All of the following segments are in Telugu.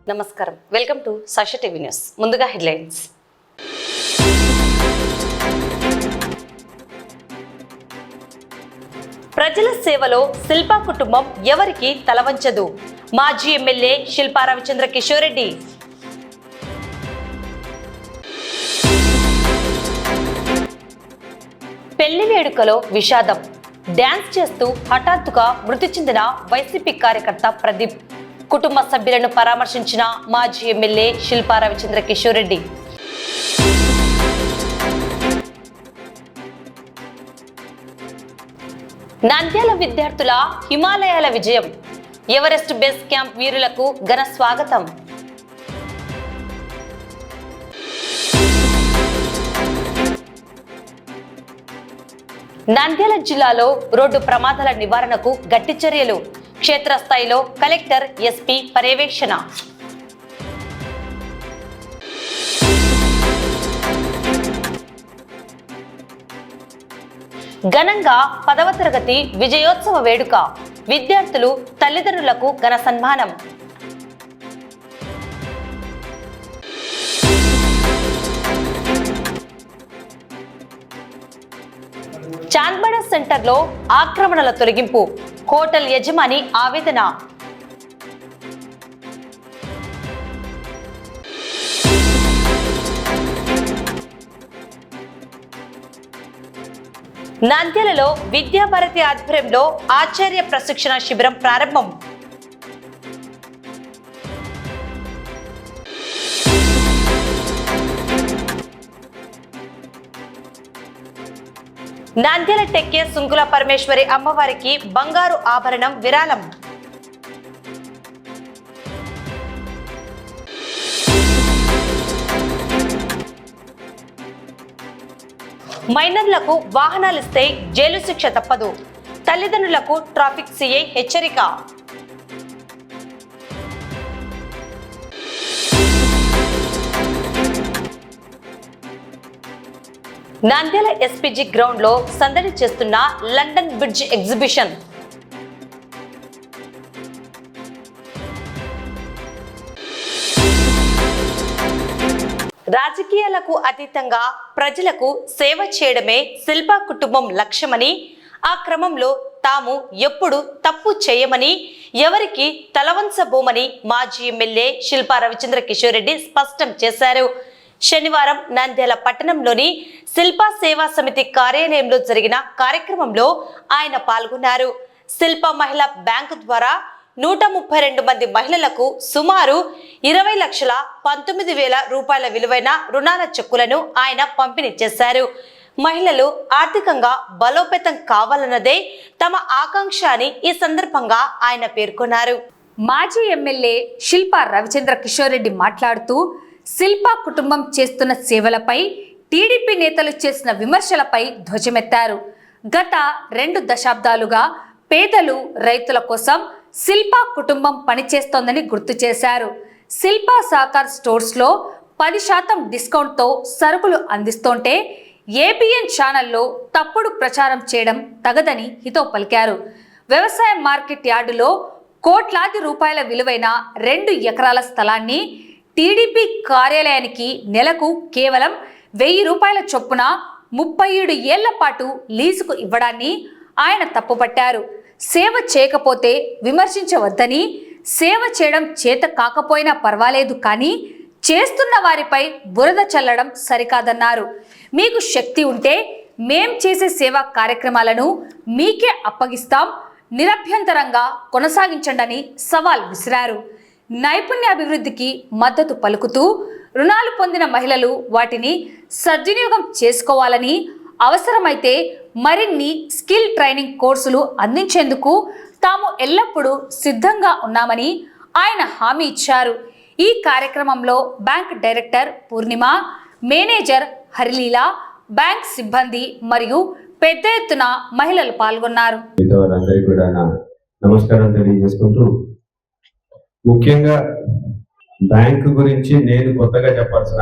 నమస్కారం, welcome to Sakshi TV news. ముందుగా హెడ్లైన్స్. ప్రజల సేవలో శిల్పా కుటుంబం ఎవరికి తలవంచదు. మాజీ ఎమ్మెల్యే శిల్పా రవిచంద్ర కిషోర్ రెడ్డి. పెళ్లి వేడుకలో విషాదం. డ్యాన్స్ చేస్తూ హఠాత్తుగా మృతి చెందిన వైసీపీ కార్యకర్త ప్రదీప్. కుటుంబ సభ్యులను పరామర్శించిన మాజీ ఎమ్మెల్యే శిల్పా రవిచంద్ర కిషోర్ రెడ్డి. నంద్యాల విద్యార్థుల హిమాలయాల విజయం. ఎవరెస్ట్ బేస్ క్యాంప్ వీరులకు ఘన స్వాగతం. నంద్యాల జిల్లాలో రోడ్డు ప్రమాదాల నివారణకు గట్టి చర్యలు. క్షేత్రస్థాయిలో కలెక్టర్, ఎస్పీ పర్యవేక్షణ. ఘనంగా 10వ తరగతి విజయోత్సవ వేడుక. విద్యార్థులు, తల్లిదండ్రులకు ఘన సన్మానం. చాంద్బడ సెంటర్లో ఆక్రమణల తొలగింపు. హోటల్ యజమాని ఆవేదన. నంద్యాలలో విద్యాభారతి ఆధ్వర్యంలో ఆచార్య ప్రశిక్షణ శిబిరం ప్రారంభం. నంద్యాల టెక్కే సుంకుల పరమేశ్వరి అమ్మవారికి బంగారు ఆభరణం విరాళం. మైనర్లకు వాహనాలిస్తే జైలు శిక్ష తప్పదు. తల్లిదండ్రులకు ట్రాఫిక్ సిఐ హెచ్చరిక. నంద్యాల ఎస్పీజీ గ్రౌండ్ లో సందడి చేస్తున్న లండన్ బ్రిడ్జ్ ఎగ్జిబిషన్. రాజకీయాలకు అతీతంగా ప్రజలకు సేవ చేయడమే శిల్పా కుటుంబం లక్ష్యమని, ఆ క్రమంలో తాము ఎప్పుడు తప్పు చేయమని, ఎవరికి తలవంచబోమని మాజీ ఎమ్మెల్యే శిల్పా రవిచంద్ర కిషోర్ రెడ్డి స్పష్టం చేశారు. శనివారం నంద్యాల పట్టణంలోని శిల్పా సేవా సమితి కార్యాలయంలో జరిగిన కార్యక్రమంలో ఆయన పాల్గొన్నారు. శిల్పా మహిళా బ్యాంకు ద్వారా 132 మంది మహిళలకు సుమారు 20,19,000 రూపాయల విలువైన రుణాల చెక్కులను ఆయన పంపిణీ చేశారు. మహిళలు ఆర్థికంగా బలోపేతం కావాలన్నదే తమ ఆకాంక్ష అని ఈ సందర్భంగా ఆయన పేర్కొన్నారు. మాజీ ఎమ్మెల్యే శిల్పా రవిచంద్ర కిషోర్ రెడ్డి మాట్లాడుతూ, శిల్పా కుటుంబం చేస్తున్న సేవలపై, టీడీపీ నేతలు చేసిన విమర్శలపై ధ్వజమెత్తారు. గత 2 దశాబ్దాలుగా పేదలు, రైతుల కోసం శిల్పా కుటుంబం పనిచేస్తోందని గుర్తు చేశారు. శిల్పా సహకార్ స్టోర్స్లో 10% డిస్కౌంట్తో సరుకులు అందిస్తుంటే ఏబిఎన్ ఛానల్లో తప్పుడు ప్రచారం చేయడం తగదని హితవు పలికారు. వ్యవసాయ మార్కెట్ యార్డులో కోట్లాది రూపాయల విలువైన 2 ఎకరాల స్థలాన్ని టీడీపీ కార్యాలయానికి నెలకు కేవలం 1000 రూపాయల చొప్పున 37 ఏళ్ల పాటు లీజుకు ఇవ్వడాన్ని ఆయన తప్పుపట్టారు. సేవ చేయకపోతే విమర్శించవద్దని, సేవ చేయడం చేత కాకపోయినా పర్వాలేదు, కానీ చేస్తున్న వారిపై బురద చల్లడం సరికాదన్నారు. మీకు శక్తి ఉంటే మేం చేసే సేవా కార్యక్రమాలను మీకే అప్పగిస్తాం, నిరభ్యంతరంగా కొనసాగించండి సవాల్ విసిరారు. నైపుణ్యాభివృద్ధికి మద్దతు పలుకుతూ రుణాలు పొందిన మహిళలు వాటిని సద్వినియోగం చేసుకోవాలని, అవసరమైతే మరిన్ని స్కిల్ ట్రైనింగ్ కోర్సులు అందించేందుకు తాము ఎల్లప్పుడూ సిద్ధంగా ఉన్నామని ఆయన హామీ ఇచ్చారు. ఈ కార్యక్రమంలో బ్యాంక్ డైరెక్టర్ పూర్ణిమ, మేనేజర్ హరిలీల, బ్యాంక్ సిబ్బంది మరియు పెద్ద ఎత్తున మహిళలు పాల్గొన్నారు. నమస్కారం తెలియజేసుకుంటూ, ముఖ్యంగా బ్యాంకు గురించి నేను కొత్తగా చెప్పాల్సిన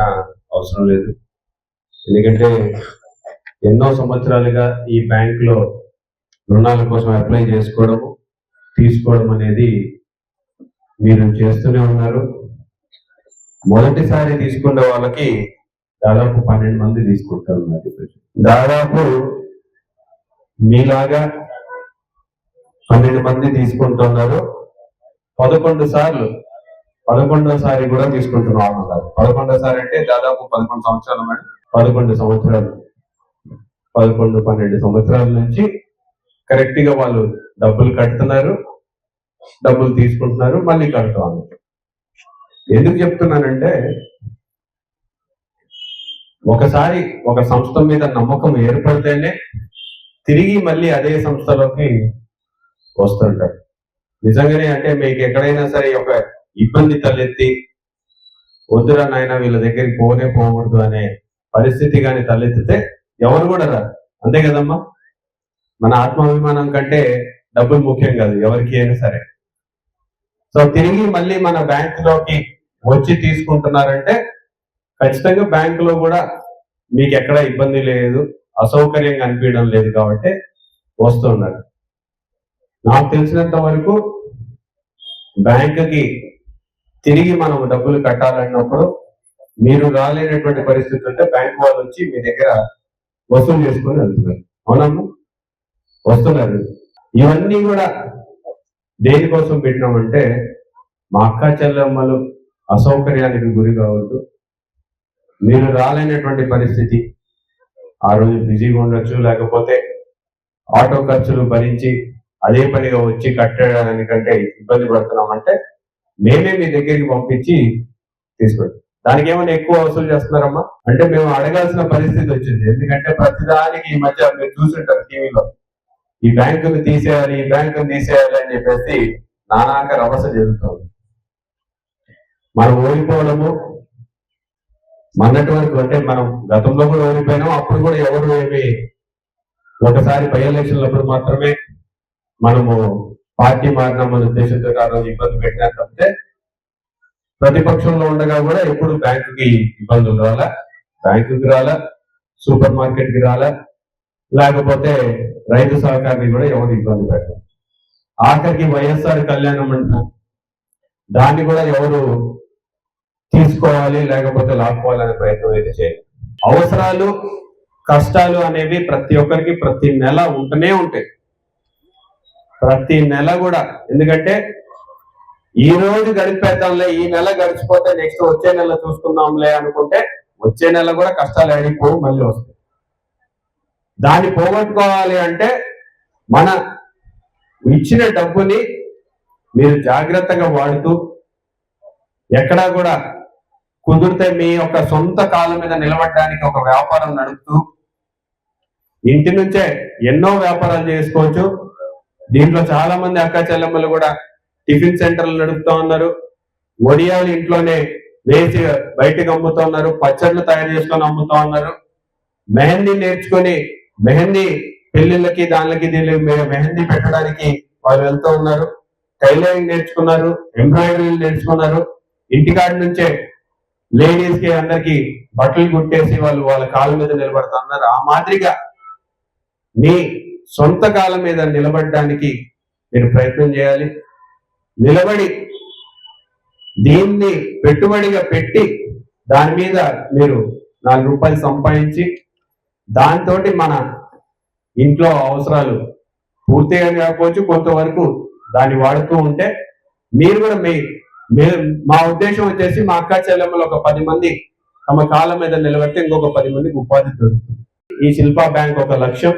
అవసరం లేదు. ఎందుకంటే ఎన్నో సంవత్సరాలుగా ఈ బ్యాంకులో రుణాల కోసం అప్లై చేసుకోవడం, తీసుకోవడం అనేది మీరు చేస్తూనే ఉన్నారు. మొదటిసారి తీసుకునే వాళ్ళకి దాదాపు 12 మంది తీసుకుంటారు. దాదాపు మీలాగా 12 మంది తీసుకుంటున్నారు. 11 సార్లు 11వ సారి కూడా తీసుకుంటున్నాం. 11వ సారి అంటే దాదాపు 11 సంవత్సరాలు మేడం. 11 సంవత్సరాలు 12 సంవత్సరాల నుంచి కరెక్ట్ గా వాళ్ళు డబ్బులు కడుతున్నారు, డబ్బులు తీసుకుంటున్నారు, మళ్ళీ కడుతూ ఉన్నారు. ఎందుకు చెప్తున్నానంటే ఒకసారి ఒక సంస్థ మీద నమ్మకం ఏర్పడితేనే తిరిగి మళ్ళీ అదే సంస్థలోకి వస్తుంటారు. నిజంగానే అంటే మీకు ఎక్కడైనా సరే ఒక ఇబ్బంది తలెత్తి వద్దురా నాయన వీళ్ళ దగ్గరికి పోకూడదు అనే పరిస్థితి కానీ తలెత్తితే ఎవరు కూడా రారు. అంతే కదమ్మా. మన ఆత్మాభిమానం కంటే డబ్బులు ముఖ్యం కాదు ఎవరికి అయినా సరే. సో తిరిగి మళ్ళీ మన బ్యాంకులోకి వచ్చి తీసుకుంటున్నారంటే ఖచ్చితంగా బ్యాంకులో కూడా మీకు ఎక్కడ ఇబ్బంది లేదు, అసౌకర్యంగా అనిపించడం లేదు కాబట్టి వస్తున్నారు. నాకు తెలిసినంత వరకు బ్యాంకుకి తిరిగి మనం డబ్బులు కట్టాలన్నప్పుడు మీరు రాలేనటువంటి పరిస్థితి ఉంటే బ్యాంక్ వాళ్ళు వచ్చి మీ దగ్గర వసూలు చేసుకొని వెళ్తున్నారు. అవునమ్మా, వస్తున్నారు. ఇవన్నీ కూడా దేనికోసం పెట్టినామంటే మా అక్క చెల్లెమ్మలు అసౌకర్యానికి గురి కావద్దు. మీరు రాలేనటువంటి పరిస్థితి, ఆ రోజు బిజీగా ఉండొచ్చు, లేకపోతే ఆటో ఖర్చులు భరించి అదే పనిగా వచ్చి కట్టడానికంటే ఇబ్బంది పడుతున్నామంటే మేమే మీ దగ్గరికి పంపించి తీసుకుంటాం. దానికి ఏమైనా ఎక్కువ వసూలు చేస్తున్నారమ్మా అంటే మేము అడగాల్సిన పరిస్థితి వచ్చింది. ఎందుకంటే ప్రతిదానికి ఈ మధ్య మీరు చూసుంటారు టీవీలో ఈ బ్యాంకును తీసేయాలి, ఈ బ్యాంకును తీసేయాలి అని చెప్పేసి నానాక రభస జరుగుతుంది. మనం ఓడిపోవడము మొన్నటి వరకు అంటే మనం గతంలో కూడా ఓడిపోయినాం. అప్పుడు కూడా ఎవరు ఏమి ఒకసారి బై ఎలక్షన్లప్పుడు మాత్రమే మనము పార్టీ మారినామనే ఉద్దేశంతో ఆ రోజు ఇబ్బంది పెట్టినా తప్పితే ప్రతిపక్షంలో ఉండగా కూడా ఎప్పుడు బ్యాంకుకి ఇబ్బందులు రాలా, బ్యాంకుకి రాలా, సూపర్ మార్కెట్ కి రాలా, లేకపోతే రైతు సహకారిని కూడా ఎవరు ఇబ్బంది పెట్టారు. ఆఖరికి వైఎస్ఆర్ కళ్యాణం అంటారు, దాన్ని కూడా ఎవరు తీసుకోవాలి లేకపోతే లాక్కోవాలనే ప్రయత్నం అయితే చేయాలి. అవసరాలు కష్టాలు అనేవి ప్రతి ఒక్కరికి ప్రతి నెల ఉంటూనే ఉంటాయి. ప్రతి నెల కూడా. ఎందుకంటే ఈ రోజు గడిపేద్దాంలే, ఈ నెల గడిచిపోతే నెక్స్ట్ వచ్చే నెల చూసుకుందాంలే అనుకుంటే వచ్చే నెల కూడా కష్టాలు అడిగిపోవు, మళ్ళీ వస్తాయి. దాన్ని పోగొట్టుకోవాలి అంటే మన ఇచ్చిన డబ్బుని మీరు జాగ్రత్తగా వాడుతూ ఎక్కడా కూడా కుదిరితే మీ యొక్క సొంత కాళ్ళ మీద నిలబడడానికి ఒక వ్యాపారం నడుపుతూ ఇంటి నుంచే ఎన్నో వ్యాపారాలు చేసుకోవచ్చు. దీంట్లో చాలా మంది అక్క చెల్లెమ్మలు కూడా టిఫిన్ సెంటర్లు నడుపుతా ఉన్నారు, వడియాలు ఇంట్లోనే వేసి బయటకు అమ్ముతా ఉన్నారు, పచ్చళ్ళు తయారు చేసుకొని అమ్ముతా ఉన్నారు, మెహందీ నేర్చుకొని మెహందీ పెళ్లిళ్ళకి దానికి మెహందీ పెట్టడానికి వాళ్ళు వెళ్తూ ఉన్నారు, టైలరింగ్ నేర్చుకున్నారు, ఎంబ్రాయిడరీలు నేర్చుకున్నారు. ఇంటికాడి నుంచే లేడీస్ కి అందరికి బట్టలు కుట్టేసి వాళ్ళు వాళ్ళ కాళ్ళ మీద నిలబడతా ఉన్నారు. ఆ మాదిరిగా మీ సొంత కాళ్ళ మీద నిలబడడానికి మీరు ప్రయత్నం చేయాలి. నిలబడి దీన్ని పెట్టుబడిగా పెట్టి దాని మీద మీరు 4 రూపాయలు సంపాదించి దాంతో మన ఇంట్లో అవసరాలు పూర్తిగా కాకపోవచ్చు, కొంతవరకు దాన్ని వాడుతూ ఉంటే మీరు కూడా మా ఉద్దేశం వచ్చేసి మా అక్క చెల్లెమ్మలు ఒక 10 మంది తమ కాళ్ళ మీద నిలబడితే ఇంకొక 10 మందికి ఉపాధి దొరుకుతుంది. ఈ శిల్పా బ్యాంక్ ఒక లక్ష్యం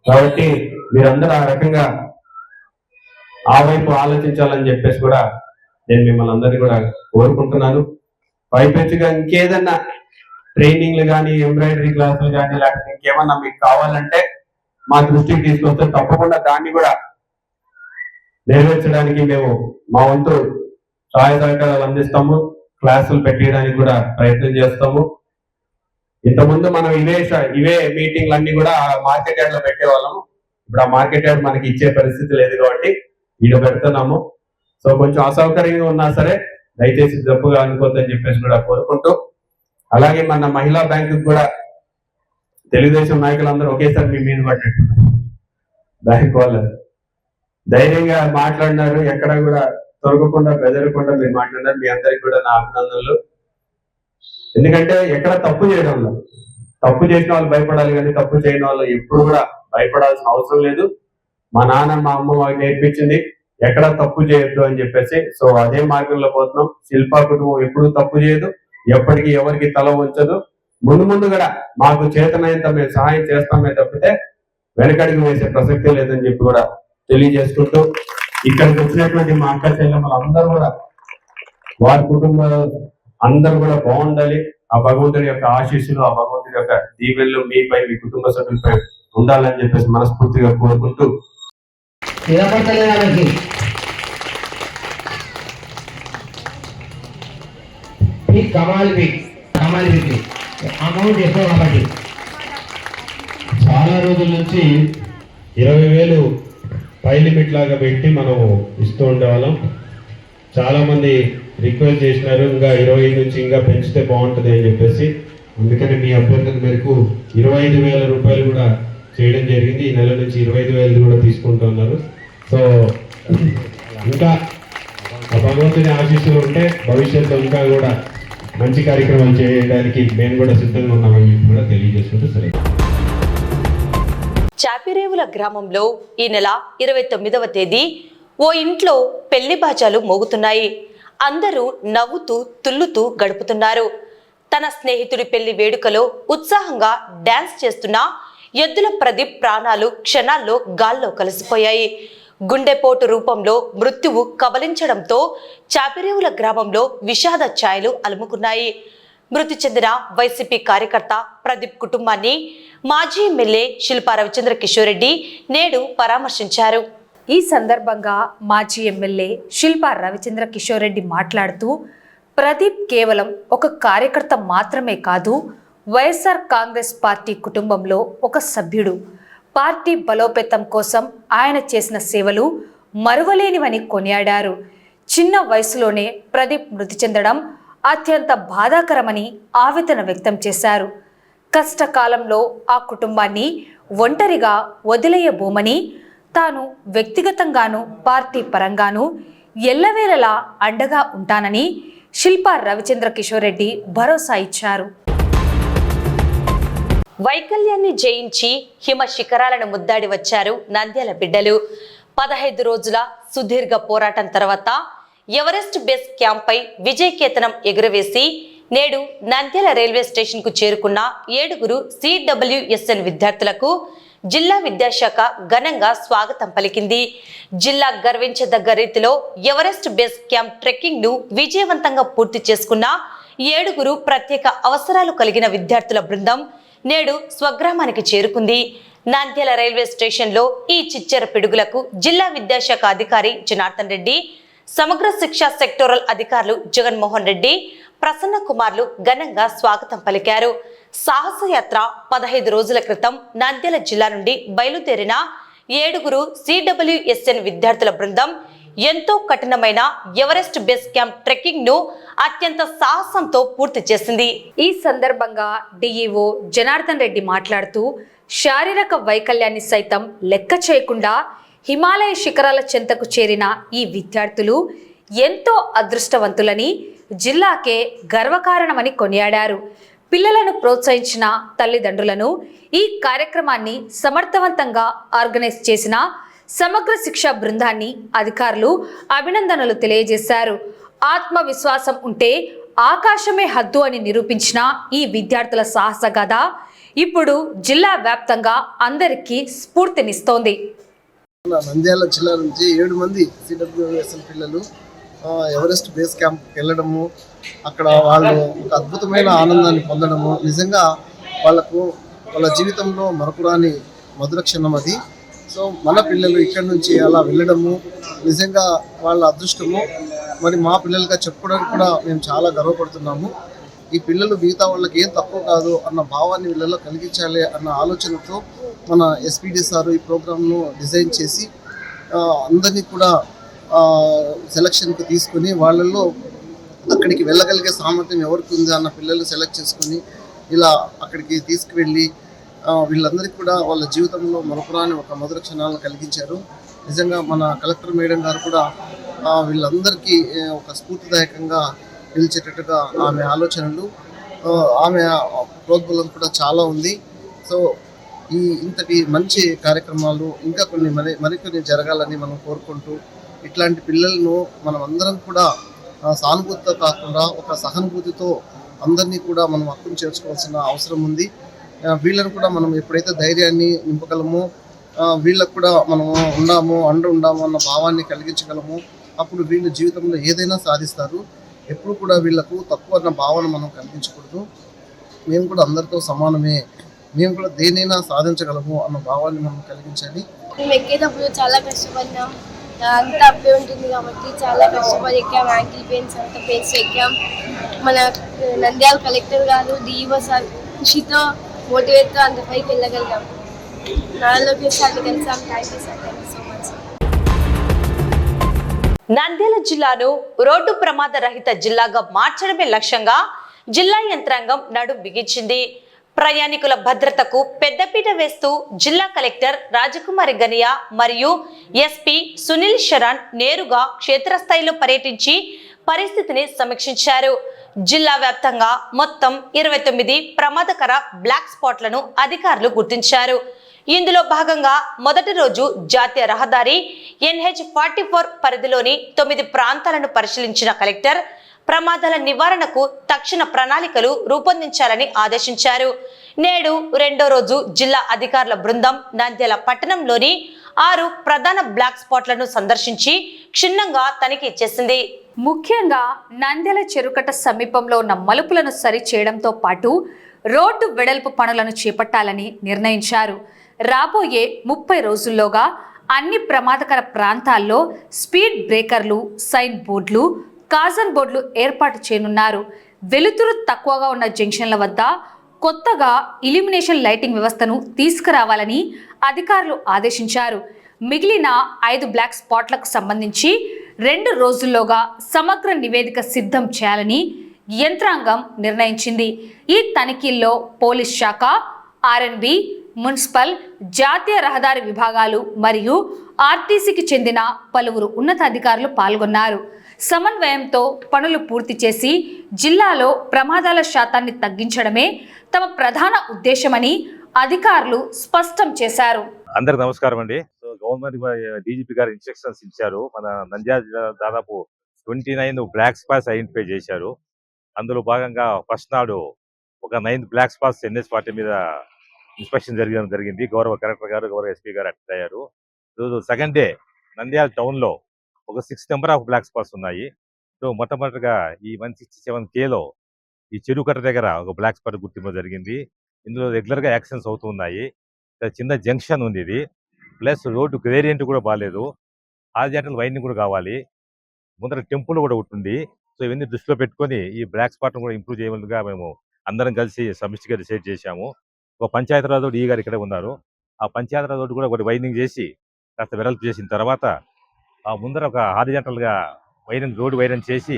కాబట్టి మీరందరూ ఆ రకంగా ఆ వైపు ఆలోచించాలని చెప్పేసి కూడా నేను మిమ్మల్ని అందరినీ కూడా కోరుకుంటున్నాను. పైపెచ్చుగా ఇంకేదన్నా ట్రైనింగ్లు కానీ, ఎంబ్రాయిడరీ క్లాసులు కానీ, లేకపోతే ఇంకేమన్నా మీకు కావాలంటే మా దృష్టికి తీసుకొస్తే తప్పకుండా దాన్ని కూడా నెరవేర్చడానికి మేము మా వంతు సహాయ సహకారాలు అందిస్తాము. క్లాసులు పెట్టడానికి కూడా ప్రయత్నం చేస్తాము. ఇంతకుముందు మనం ఇవే మీటింగ్లు అన్ని కూడా మార్కెట్ యార్డ్ లో పెట్టేవాళ్ళము. ఇప్పుడు ఆ మార్కెట్ యార్డ్ మనకి ఇచ్చే పరిస్థితి లేదు కాబట్టి ఈడ పెడుతున్నాము. సో కొంచెం అసౌకర్యంగా ఉన్నా సరే దయచేసి జబ్బుగా అనుకోవద్దని చెప్పేసి కూడా కోరుకుంటూ, అలాగే మన మహిళా బ్యాంకు కూడా తెలుగుదేశం నాయకులందరూ ఒకేసారి మీ మీద పడ్డట్టు బ్యాంక్ వాళ్ళు ధైర్యంగా మాట్లాడినారు. ఎక్కడ కూడా తొలగకుండా బెదరకుండా మీరు మాట్లాడారు. మీ అందరికి కూడా నా అభినందనలు. ఎందుకంటే ఎక్కడ తప్పు చేయడం లేదు. తప్పు చేసిన వాళ్ళు భయపడాలి, కానీ తప్పు చేయని వాళ్ళు ఎప్పుడు కూడా భయపడాల్సిన అవసరం లేదు. మా నాన్న మా అమ్మ మాకు నేర్పించింది ఎక్కడ తప్పు చేయొద్దు అని చెప్పేసి. సో అదే మార్గంలో పోతున్నాం. శిల్పా కుటుంబం ఎప్పుడు తప్పు చేయదు, ఎప్పటికీ ఎవరికి తల ఉంచదు. ముందు కూడా మాకు చేతనైనంత మేము సహాయం చేస్తామే తప్పితే వెనకడికి వేసే ప్రసక్తే లేదని చెప్పి కూడా తెలియజేసుకుంటూ, ఇక్కడికి వచ్చినటువంటి మా అక్క చెల్లెమ్మలు అందరూ కూడా వారి కుటుంబాలు అందరూ కూడా బాగుండాలి. ఆ భగవంతుడి యొక్క ఆశీస్సులు, ఆ భగవంతుడి యొక్క దీవెనలు మీపై, మీ కుటుంబ సభ్యులపై ఉండాలని చెప్పేసి మనస్ఫూర్తిగా కోరుకుంటూ, చాలా రోజుల నుంచి 20,000 పై లిమిట్ లాగా పెట్టి మనం ఇస్తూ ఉండేవాళ్ళం. చాలా మంది రిక్వెస్ట్ చేసినారు ఇంకా 20 నుంచి ఇంకా పెంచితే బాగుంటుంది అని చెప్పేసి. అందుకని మీ అభ్యర్థన మేరకు 25,000 రూపాయలు కూడా చేయడం జరిగింది. ఈ నెల నుంచి 25,000 కూడా తీసుకుంటున్నారు. సో ఇంకా భగవంతుని ఆశీస్సులు ఉంటే భవిష్యత్తులో ఇంకా కూడా మంచి కార్యక్రమాలు చేయడానికి మేము కూడా సిద్ధంగా ఉన్నామని కూడా తెలియజేసుకుంటూ సరే. చాపిరేవుల గ్రామంలో ఈ నెల 29వ తేదీ ఓ ఇంట్లో పెళ్లి బాజాలు మోగుతున్నాయి. అందరూ నవ్వుతూ తుల్లుతూ గడుపుతున్నారు. తన స్నేహితుడి పెళ్లి వేడుకలో ఉత్సాహంగా డాన్స్ చేస్తున్న ఎద్దుల ప్రదీప్ ప్రాణాలు క్షణాల్లో గాల్లో కలిసిపోయాయి. గుండెపోటు రూపంలో మృత్యువు కబలించడంతో చాపిరేవుల గ్రామంలో విషాద ఛాయలు అలుముకున్నాయి. మృతి చెందిన వైసీపీ కార్యకర్త ప్రదీప్ కుటుంబాన్ని మాజీ ఎమ్మెల్యే శిల్పా రవిచంద్ర కిషోర్ రెడ్డి నేడు పరామర్శించారు. ఈ సందర్భంగా మాజీ ఎమ్మెల్యే శిల్పా రవిచంద్ర కిషోర్ రెడ్డి మాట్లాడుతూ, ప్రదీప్ కేవలం ఒక కార్యకర్త మాత్రమే కాదు, వైఎస్ఆర్ కాంగ్రెస్ పార్టీ కుటుంబంలో ఒక సభ్యుడు. పార్టీ బలోపేతం కోసం ఆయన చేసిన సేవలు మరువలేనివని కొనియాడారు. చిన్న వయసులోనే ప్రదీప్ మృతి చెందడం అత్యంత బాధాకరమని ఆవేదన వ్యక్తం చేశారు. కష్టకాలంలో ఆ కుటుంబాన్ని ఒంటరిగా వదిలేయబోమని, తాను వ్యక్తిగతంగాను పార్టీ పరంగాను ఎల్లవేళలా అండగా ఉంటానని శిల్పా రవిచంద్ర కిషోర్ రెడ్డి భరోసా ఇచ్చారు. వైకల్యాన్ని జయించి హిమ శిఖరాలను ముద్దాడి వచ్చారు నంద్యాల బిడ్డలు. 15 రోజుల సుదీర్ఘ పోరాటం తర్వాత ఎవరెస్ట్ బేస్ క్యాంప్ పై విజయకేతనం ఎగురవేసి నేడు నంద్యాల రైల్వే స్టేషన్ కు చేరుకున్న 7 CWSN విద్యార్థులకు జిల్లా విద్యాశాఖ ఘనంగా స్వాగతం పలికింది. జిల్లా గర్వించదగ్గ రీతిలో ఎవరెస్ట్ బేస్ క్యాంప్ ట్రెక్కింగ్ ను విజయవంతంగా పూర్తి చేసుకున్న 7 ప్రత్యేక అవసరాలు కలిగిన విద్యార్థుల బృందం నేడు స్వగ్రామానికి చేరుకుంది. నంద్యాల రైల్వే స్టేషన్ లో ఈ చిచ్చెర పిడుగులకు జిల్లా విద్యాశాఖ అధికారి జనార్దన్ రెడ్డి, సమగ్ర శిక్షా సెక్టోరల్ అధికారులు జగన్మోహన్ రెడ్డి, ప్రసన్న కుమార్లు ఘనంగా స్వాగతం పలికారు. సాహసయాత్ర 15 రోజుల క్రితం నంద్యాల జిల్లా నుండి బయలుదేరిన 7 CWSN విద్యార్థుల బృందం ఎంతో కఠినమైన ఎవరెస్ట్ బేస్ క్యాంప్ ట్రెక్కింగ్ ను అత్యంత సాహసంతో పూర్తి చేసింది. ఈ సందర్భంగా డిఈఓ జనార్దన్ రెడ్డి మాట్లాడుతూ, శారీరక వైకల్యాన్ని సైతం లెక్క చేయకుండా హిమాలయ శిఖరాల చెంతకు చేరిన ఈ విద్యార్థులు ఎంతో అదృష్టవంతులని, జిల్లాకే గర్వకారణమని కొనియాడారు. పిల్లలను ప్రోత్సహించిన తల్లిదండ్రులను, ఈ కార్యక్రమాన్ని సమర్థవంతంగా ఆర్గనైజ్ చేసిన సమగ్ర శిక్షా బృందాన్ని అధికారులు అభినందనలు తెలియజేశారు. ఆత్మవిశ్వాసం ఉంటే ఆకాశమే హద్దు అని నిరూపించిన ఈ విద్యార్థుల సాహస గాథ ఇప్పుడు జిల్లా వ్యాప్తంగా అందరికీ స్ఫూర్తినిస్తోంది. నంద్యాల జిల్లా నుంచి 7 మంది CWSN పిల్లలు ఎవరెస్ట్ బేస్ క్యాంప్కి వెళ్ళడము, అక్కడ వాళ్ళు ఒక అద్భుతమైన ఆనందాన్ని పొందడము నిజంగా వాళ్ళ జీవితంలో మరపురాని మధుర క్షణం అది. సో మన పిల్లలు ఇక్కడ నుంచి అలా వెళ్ళడము నిజంగా వాళ్ళ అదృష్టము. మరి మా పిల్లలుగా చెప్పుకోవడానికి కూడా మేము చాలా గర్వపడుతున్నాము. ఈ పిల్లలు మిగతా వాళ్ళకి ఏం తక్కువ కాదు అన్న భావాన్ని వీళ్ళలో కలిగించాలి అన్న ఆలోచనతో మన ఎస్పీడీ సార్ ఈ ప్రోగ్రామ్ను డిజైన్ చేసి అందరినీ కూడా సెలక్షన్కి తీసుకొని వాళ్ళల్లో అక్కడికి వెళ్ళగలిగే సామర్థ్యం ఎవరికి ఉంది అన్న పిల్లలు సెలెక్ట్ చేసుకొని ఇలా అక్కడికి తీసుకువెళ్ళి వీళ్ళందరికీ కూడా వాళ్ళ జీవితంలో మరపురాని ఒక మధుర క్షణాలను కలిగించారు. నిజంగా మన కలెక్టర్ మేడం గారు కూడా వీళ్ళందరికీ ఒక స్ఫూర్తిదాయకంగా నిలిచేటట్టుగా ఆమె ఆలోచనలు, ఆమె ప్రోద్బలం కూడా చాలా ఉంది. సో ఇంతటి మంచి కార్యక్రమాలు ఇంకా మరికొన్ని జరగాలని మనం కోరుకుంటూ, ఇట్లాంటి పిల్లలను మనం అందరం కూడా సానుభూతితో కాకుండా ఒక సహానుభూతితో అందరినీ కూడా మనం అర్థం చేసుకోవాల్సిన అవసరం ఉంది. వీళ్ళను కూడా మనం ఎప్పుడైతే ధైర్యాన్ని నింపగలమో, వీళ్ళకు కూడా మనము ఉండాము అన్న భావాన్ని కలిగించగలము, అప్పుడు వీళ్ళు జీవితంలో ఏదైనా సాధిస్తారు. ఎప్పుడు కూడా వీళ్ళకు తక్కువ అన్న భావన మనం కలిగించకూడదు. మేము కూడా అందరితో సమానమే, మేము కూడా దేనైనా సాధించగలము అన్న భావాన్ని మనం కలిగించాలి. మేము ఎక్కేటప్పుడు చాలా కష్టపడినాం, అంతా అప్పే ఉంటుంది కాబట్టి చాలా కష్టపడి ఎక్కాం. యాంకిల్ పెయిన్స్ అంత పెయిన్స్ ఎక్కాం. మన నంద్యాల కలెక్టర్ గారు డిఈఓ సార్ కృషితో మోటివేట్తో అంత పైకి వెళ్ళగలిగాం. నారా లోకేష్ సార్ని కలిసాం. Thank you sir, thank you so much. Nandyal జిల్లాను రోడ్డు ప్రమాద రహిత జిల్లాగా మార్చడమే లక్ష్యంగా జిల్లా యంత్రాంగం నడుం బిగించింది. ప్రయాణికుల భద్రతకు పెద్దపీట వేస్తూ జిల్లా కలెక్టర్ రాజకుమారి గనియా మరియు ఎస్పీ సునీల్ శరణ్ నేరుగా క్షేత్రస్థాయిలో పర్యటించి పరిస్థితిని సమీక్షించారు. జిల్లా వ్యాప్తంగా మొత్తం 29 ప్రమాదకర బ్లాక్ స్పాట్లను అధికారులు గుర్తించారు. ఇందులో భాగంగా మొదటి రోజు జాతీయ రహదారి NH-44 పరిధిలోని 9 ప్రాంతాలను పరిశీలించిన కలెక్టర్ ప్రమాదాల నివారణకు తక్షణ ప్రణాళికలు రూపొందించాలని ఆదేశించారు. నేడు రెండో రోజు జిల్లా అధికారుల బృందం నంద్యాల పట్టణంలోని 6 ప్రధాన బ్లాక్ స్పాట్లను సందర్శించి క్షుణ్ణంగా తనిఖీ చేసింది. ముఖ్యంగా నంద్యాల చెరుకట్ట సమీపంలో ఉన్న మలుపులను సరిచేయడంతో పాటు రోడ్డు వెడల్పు పనులను చేపట్టాలని నిర్ణయించారు. రాబోయే 30 రోజుల్లోగా అన్ని ప్రమాదకర ప్రాంతాల్లో స్పీడ్ బ్రేకర్లు, సైన్ బోర్డులు, కాజన్ బోర్డులు ఏర్పాటు చేయనున్నారు. వెలుతురు తక్కువగా ఉన్న జంక్షన్ల వద్ద కొత్తగా ఇల్యూమినేషన్ లైటింగ్ వ్యవస్థను తీసుకురావాలని అధికారులు ఆదేశించారు. మిగిలిన 5 బ్లాక్ స్పాట్లకు సంబంధించి 2 రోజుల్లోగా సమగ్ర నివేదిక సిద్ధం చేయాలని యంత్రాంగం నిర్ణయించింది. ఈ తనిఖీల్లో పోలీస్ శాఖ, RNB, మున్సిపల్, జాతీయ రహదారి విభాగాలు మరియు ఆర్టీసీకి చెందిన పలువురు ఉన్నతాధికారులు పాల్గొన్నారు. సమన్వయంతో పనులు పూర్తి చేసి జిల్లాలో ప్రమాదాల శాతాన్ని తగ్గించడమే తమ ప్రధాన ఉద్దేశమని అధికారులు స్పష్టం చేశారు. అందరికి నమస్కారం అండి. గవర్నమెంట్ DGP గారు ఇన్స్ట్రక్షన్స్ ఇచ్చారు. మన నంద్యాల జిల్లా దాదాపు 29 బ్లాక్ స్పాట్స్ ఐడెంటిఫై చేశారు. అందులో భాగంగా ఫస్ట్ నాడు ఒక 9 బ్లాక్ స్పాట్స్ NH-40 మీద ఇన్స్పెక్షన్ జరిగింది. గౌరవ కలెక్టర్ గారు, గౌరవ SP గారు అటెండ్ అయ్యారు. రోజు సెకండ్ డే నంద్యాల టౌన్ లో ఒక 6 నెంబర్ ఆఫ్ బ్లాక్ స్పాట్స్ ఉన్నాయి. సో మొట్టమొదటిగా ఈ 167 Kలో ఈ చెరుకట్ట దగ్గర ఒక బ్లాక్ స్పాట్ గుర్తింపు జరిగింది. ఇందులో రెగ్యులర్ గా యాక్సిడెంట్స్ అవుతున్నాయి. చిన్న జంక్షన్ ఉంది ఇది, ప్లస్ రోడ్డు గ్రేడియంట్ కూడా బాగాలేదు. హారిజాంటల్ వైండింగ్ కూడా కావాలి. ముందర టెంపుల్ కూడా ఉంటుంది. సో ఇవన్నీ దృష్టిలో పెట్టుకొని ఈ బ్లాక్ స్పాట్ కూడా ఇంప్రూవ్ చేయవలసిగా మేము అందరం కలిసి సమిష్టిగా డిసైడ్ చేశాము. ఒక పంచాయతీరాజ్ రోడ్డు ఈ గారు ఇక్కడే ఉన్నారు. ఆ పంచాయతీరాజ్ రోడ్డు కూడా ఒకటి వైండింగ్ చేసి కాస్త వెడల్పు చేసిన తర్వాత ఆ ముందర ఒక హారిజాంటల్ గా రోడ్డు వైరన్ చేసి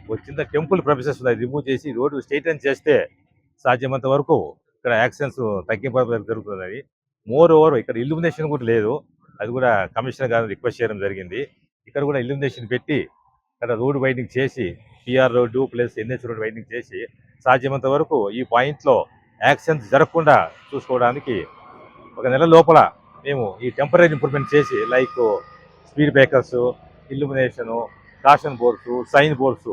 ఒక చిన్న టెంపుల్ ప్రొఫెసర్స్ రిమూవ్ చేసి రోడ్డు స్ట్రైటన్ చేస్తే సాధ్యమంత వరకు ఇక్కడ యాక్సిడెంట్స్ తగ్గింపు జరుగుతుంది. మోర్ ఓవర్ ఇక్కడ ఇల్యూమినేషన్ కూడా లేదు. అది కూడా కమిషనర్ గారిని రిక్వెస్ట్ చేయడం జరిగింది. ఇక్కడ కూడా ఇల్యూమినేషన్ పెట్టి ఇక్కడ రోడ్డు వైండింగ్ చేసి PR road plus NH road winding చేసి సాధ్యమంత వరకు ఈ పాయింట్లో యాక్సిడెంట్స్ జరగకుండా చూసుకోవడానికి ఒక నెల లోపల మేము ఈ టెంపరీ ఇంప్రూవ్మెంట్ చేసి like speed breakers, illumination, caution boards, sign boards,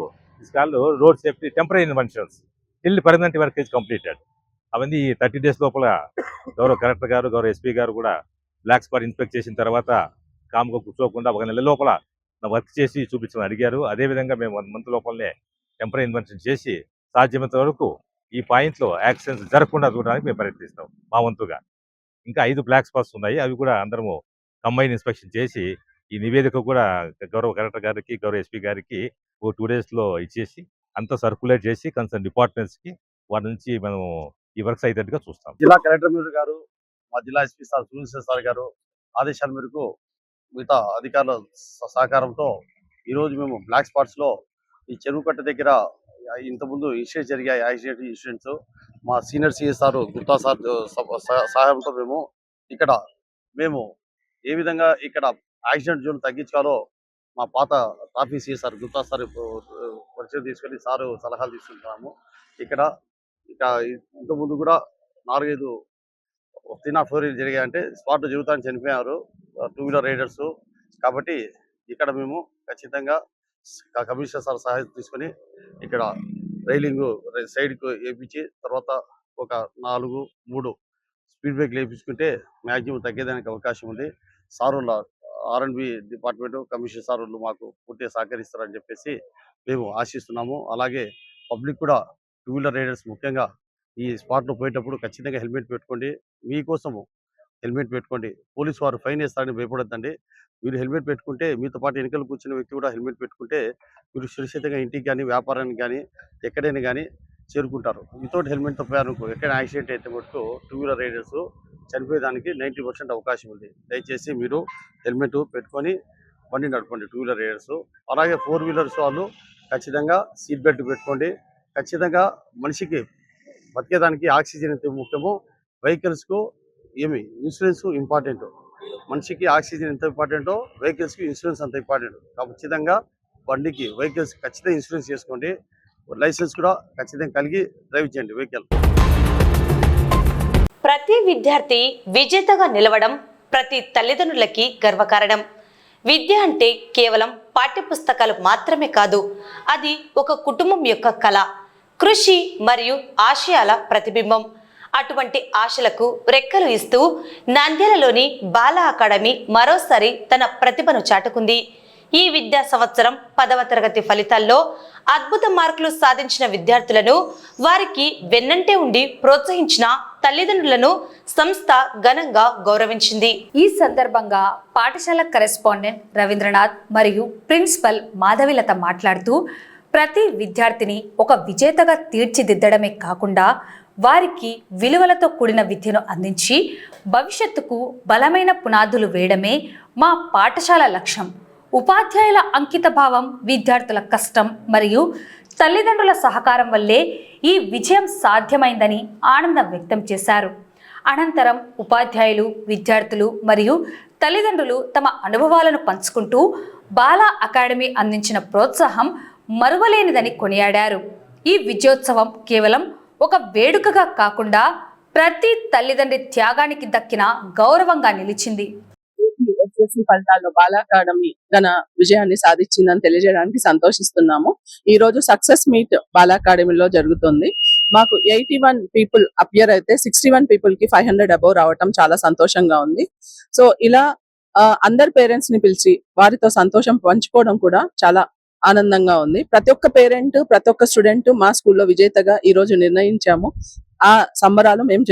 road safety temporary inventions till permanent work is completed. అవన్నీ 30 days లోపల గౌరవ కలెక్టర్ గారు, గౌరవ SP గారు కూడా బ్లాక్ స్పాట్ ఇన్స్పెక్ట్ చేసిన తర్వాత కామ్గా కూర్చోకుండా ఒక నెల లోపల వర్క్ చేసి చూపించమని అడిగారు. అదేవిధంగా మేము 1 month లోపలనే టెంపరీ ఇన్వెన్షన్ చేసి సాధ్యమైనంత వరకు ఈ పాయింట్లో యాక్సిడెంట్స్ జరగకుండా చూడడానికి మేము ప్రయత్నిస్తాం మా వంతుగా. ఇంకా 5 బ్లాక్ స్పాట్స్ ఉన్నాయి. అవి కూడా అందరము కంబైన్ ఇన్స్పెక్షన్ చేసి ఈ నివేదిక కూడా గౌరవ కలెక్టర్ గారికి, గౌరవ SP గారికి ఓ 2 days లో ఇచ్చేసి అంతా సర్క్యులేట్ చేసి కన్సర్న్ డిపార్ట్మెంట్స్కి వారి నుంచి మనం ఈ వర్క్స్ అయ్యేటట్టుగా చూస్తాం. జిల్లా కలెక్టర్ మీరు గారు, మా జిల్లా SP సార్ సునీల్ సార్ గారు ఆదేశాల మేరకు మిగతా అధికారుల సహకారంతో ఈరోజు మేము బ్లాక్ స్పాట్స్ లో ఈ చెరువుకట్ట దగ్గర ఇంతకుముందు ఇన్సిడెంట్స్ జరిగాయి. యాక్సిడెంట్ ఇన్సిడెంట్స్ మా సీనియర్ CSR గుప్తా సార్ సహాయంతో మేము ఏ విధంగా ఇక్కడ యాక్సిడెంట్ జోన్ తగ్గించాలో మా పాత ట్రాఫిక్ సిఎస్ఆర్ గుప్తా సార్ పరిచయం తీసుకొని సారు సలహాలు తీసుకుంటున్నాము. ఇక ఇంతకుముందు కూడా 4-5 3-4 జరిగాయంటే స్పాట్ జీవితాన్ని చనిపోయారు 2 వీలర్ రైడర్స్. కాబట్టి ఇక్కడ మేము ఖచ్చితంగా కమిషనర్ సార్ సహాయం తీసుకొని ఇక్కడ రైలింగ్ సైడ్కు వేయించి తర్వాత ఒక 4-3 స్పీడ్ బ్రేక్లు వేయించుకుంటే మ్యాక్సిమం తగ్గేదానికి అవకాశం ఉంది. సారుల R&B డిపార్ట్మెంట్ కమిషనర్ సార్లు మాకు పూర్తిగా సహకరిస్తారని చెప్పేసి మేము ఆశిస్తున్నాము. అలాగే పబ్లిక్ కూడా 2 వీలర్ రైడర్స్ ముఖ్యంగా ఈ స్పాట్లో పోయేటప్పుడు ఖచ్చితంగా హెల్మెట్ పెట్టుకోండి. మీకోసము హెల్మెట్ పెట్టుకోండి. పోలీసు వారు ఫైన్ వేస్తారని భయపడొద్దండి. మీరు హెల్మెట్ పెట్టుకుంటే మీతో పాటు వెనుకలు కూర్చున్న వ్యక్తి కూడా హెల్మెట్ పెట్టుకుంటే మీరు సురక్షితంగా ఇంటికి కానీ వ్యాపారానికి కానీ ఎక్కడైనా కానీ చేరుకుంటారు. వితౌట్ హెల్మెట్తో పోయారనుకో ఎక్కడ యాక్సిడెంట్ అయితే మటుకు 2 వీలర్ రైడర్స్ చనిపోయేదానికి 90% అవకాశం ఉంది. దయచేసి మీరు హెల్మెట్ పెట్టుకొని బండి నడపండి 2 వీలర్ రైడర్స్. అలాగే 4 వీలర్స్ వాళ్ళు ఖచ్చితంగా సీట్ బెల్ట్ పెట్టుకోండి. ఖచ్చితంగా మనిషికి బతికేదానికి ఆక్సిజన్ ఎంత ముఖ్యమో వెహికల్స్కు ఇన్సూరెన్స్ ఇంపార్టెంట్. మనిషికి ఆక్సిజన్ ఎంత ఇంపార్టెంటో వెహికల్స్కి ఇన్సూరెన్స్ అంత ఇంపార్టెంట్. ఖచ్చితంగా బండికి వెహికల్స్ ఖచ్చితంగా ఇన్సూరెన్స్ చేసుకోండి. లైసెన్స్ కూడా ఖచ్చితంగా కలిగి డ్రైవ్ చేయండి వెహికల్. ప్రతి విద్యార్థి విజేతగా నిలవడం ప్రతి తల్లిదండ్రులకి గర్వకారణం. విద్య అంటే కేవలం పాఠ్యపుస్తకాలు మాత్రమే కాదు, అది ఒక కుటుంబం యొక్క కళ, కృషి మరియు ఆశయాల ప్రతిబింబం. అటువంటి ఆశలకు రెక్కలు ఇస్తూ నంద్యాలలోని బాల అకాడమీ మరోసారి తన ప్రతిభను చాటుకుంది. ఈ విద్యా సంవత్సరం 10వ తరగతి ఫలితాల్లో అద్భుత మార్కులు సాధించిన విద్యార్థులను, వారికి వెన్నంటే ఉండి ప్రోత్సహించిన తల్లిదండ్రులను సంస్థ ఘనంగా గౌరవించింది. ఈ సందర్భంగా పాఠశాల కరెస్పాండెంట్ రవీంద్రనాథ్ మరియు ప్రిన్సిపల్ మాధవిలత మాట్లాడుతూ ప్రతి విద్యార్థిని ఒక విజేతగా తీర్చిదిద్దడమే కాకుండా వారికి విలువలతో కూడిన విద్యను అందించి భవిష్యత్తుకు బలమైన పునాదులు వేయడమే మా పాఠశాల లక్ష్యం. ఉపాధ్యాయుల అంకిత భావం, విద్యార్థుల కష్టం మరియు తల్లిదండ్రుల సహకారం వల్లే ఈ విజయం సాధ్యమైందని ఆనందం వ్యక్తం చేశారు. అనంతరం ఉపాధ్యాయులు, విద్యార్థులు మరియు తల్లిదండ్రులు తమ అనుభవాలను పంచుకుంటూ బాల అకాడమీ అందించిన ప్రోత్సాహం మరువలేనిదని కొనియాడారు. ఈ విజయోత్సవం కేవలం ఒక వేడుకగా కాకుండా ప్రతి తల్లిదండ్రి త్యాగానికి దక్కిన గౌరవంగా నిలిచింది. ఎస్ఎస్సి ఫలితాల్లో బాల అకాడమీ ఘన విజయాన్ని సాధించిందని తెలియజేయడానికి సంతోషిస్తున్నాము. ఈ రోజు సక్సెస్ మీట్ బాల అకాడమీలో జరుగుతుంది. మాకు 81 పీపుల్ అపియర్ అయితే 61 పీపుల్ కి 500 అబౌవ్ రావటం చాలా సంతోషంగా ఉంది. సో ఇలా అందరు పేరెంట్స్ ని పిలిచి వారితో సంతోషం పంచుకోవడం కూడా చాలా ఆనందంగా ఉంది. ప్రతి ఒక్క పేరెంట్, ప్రతి ఒక్క స్టూడెంట్ మా స్కూల్లో విజేతగా ఈ రోజు నిర్ణయించాము. ఆ సంబరాలు మేము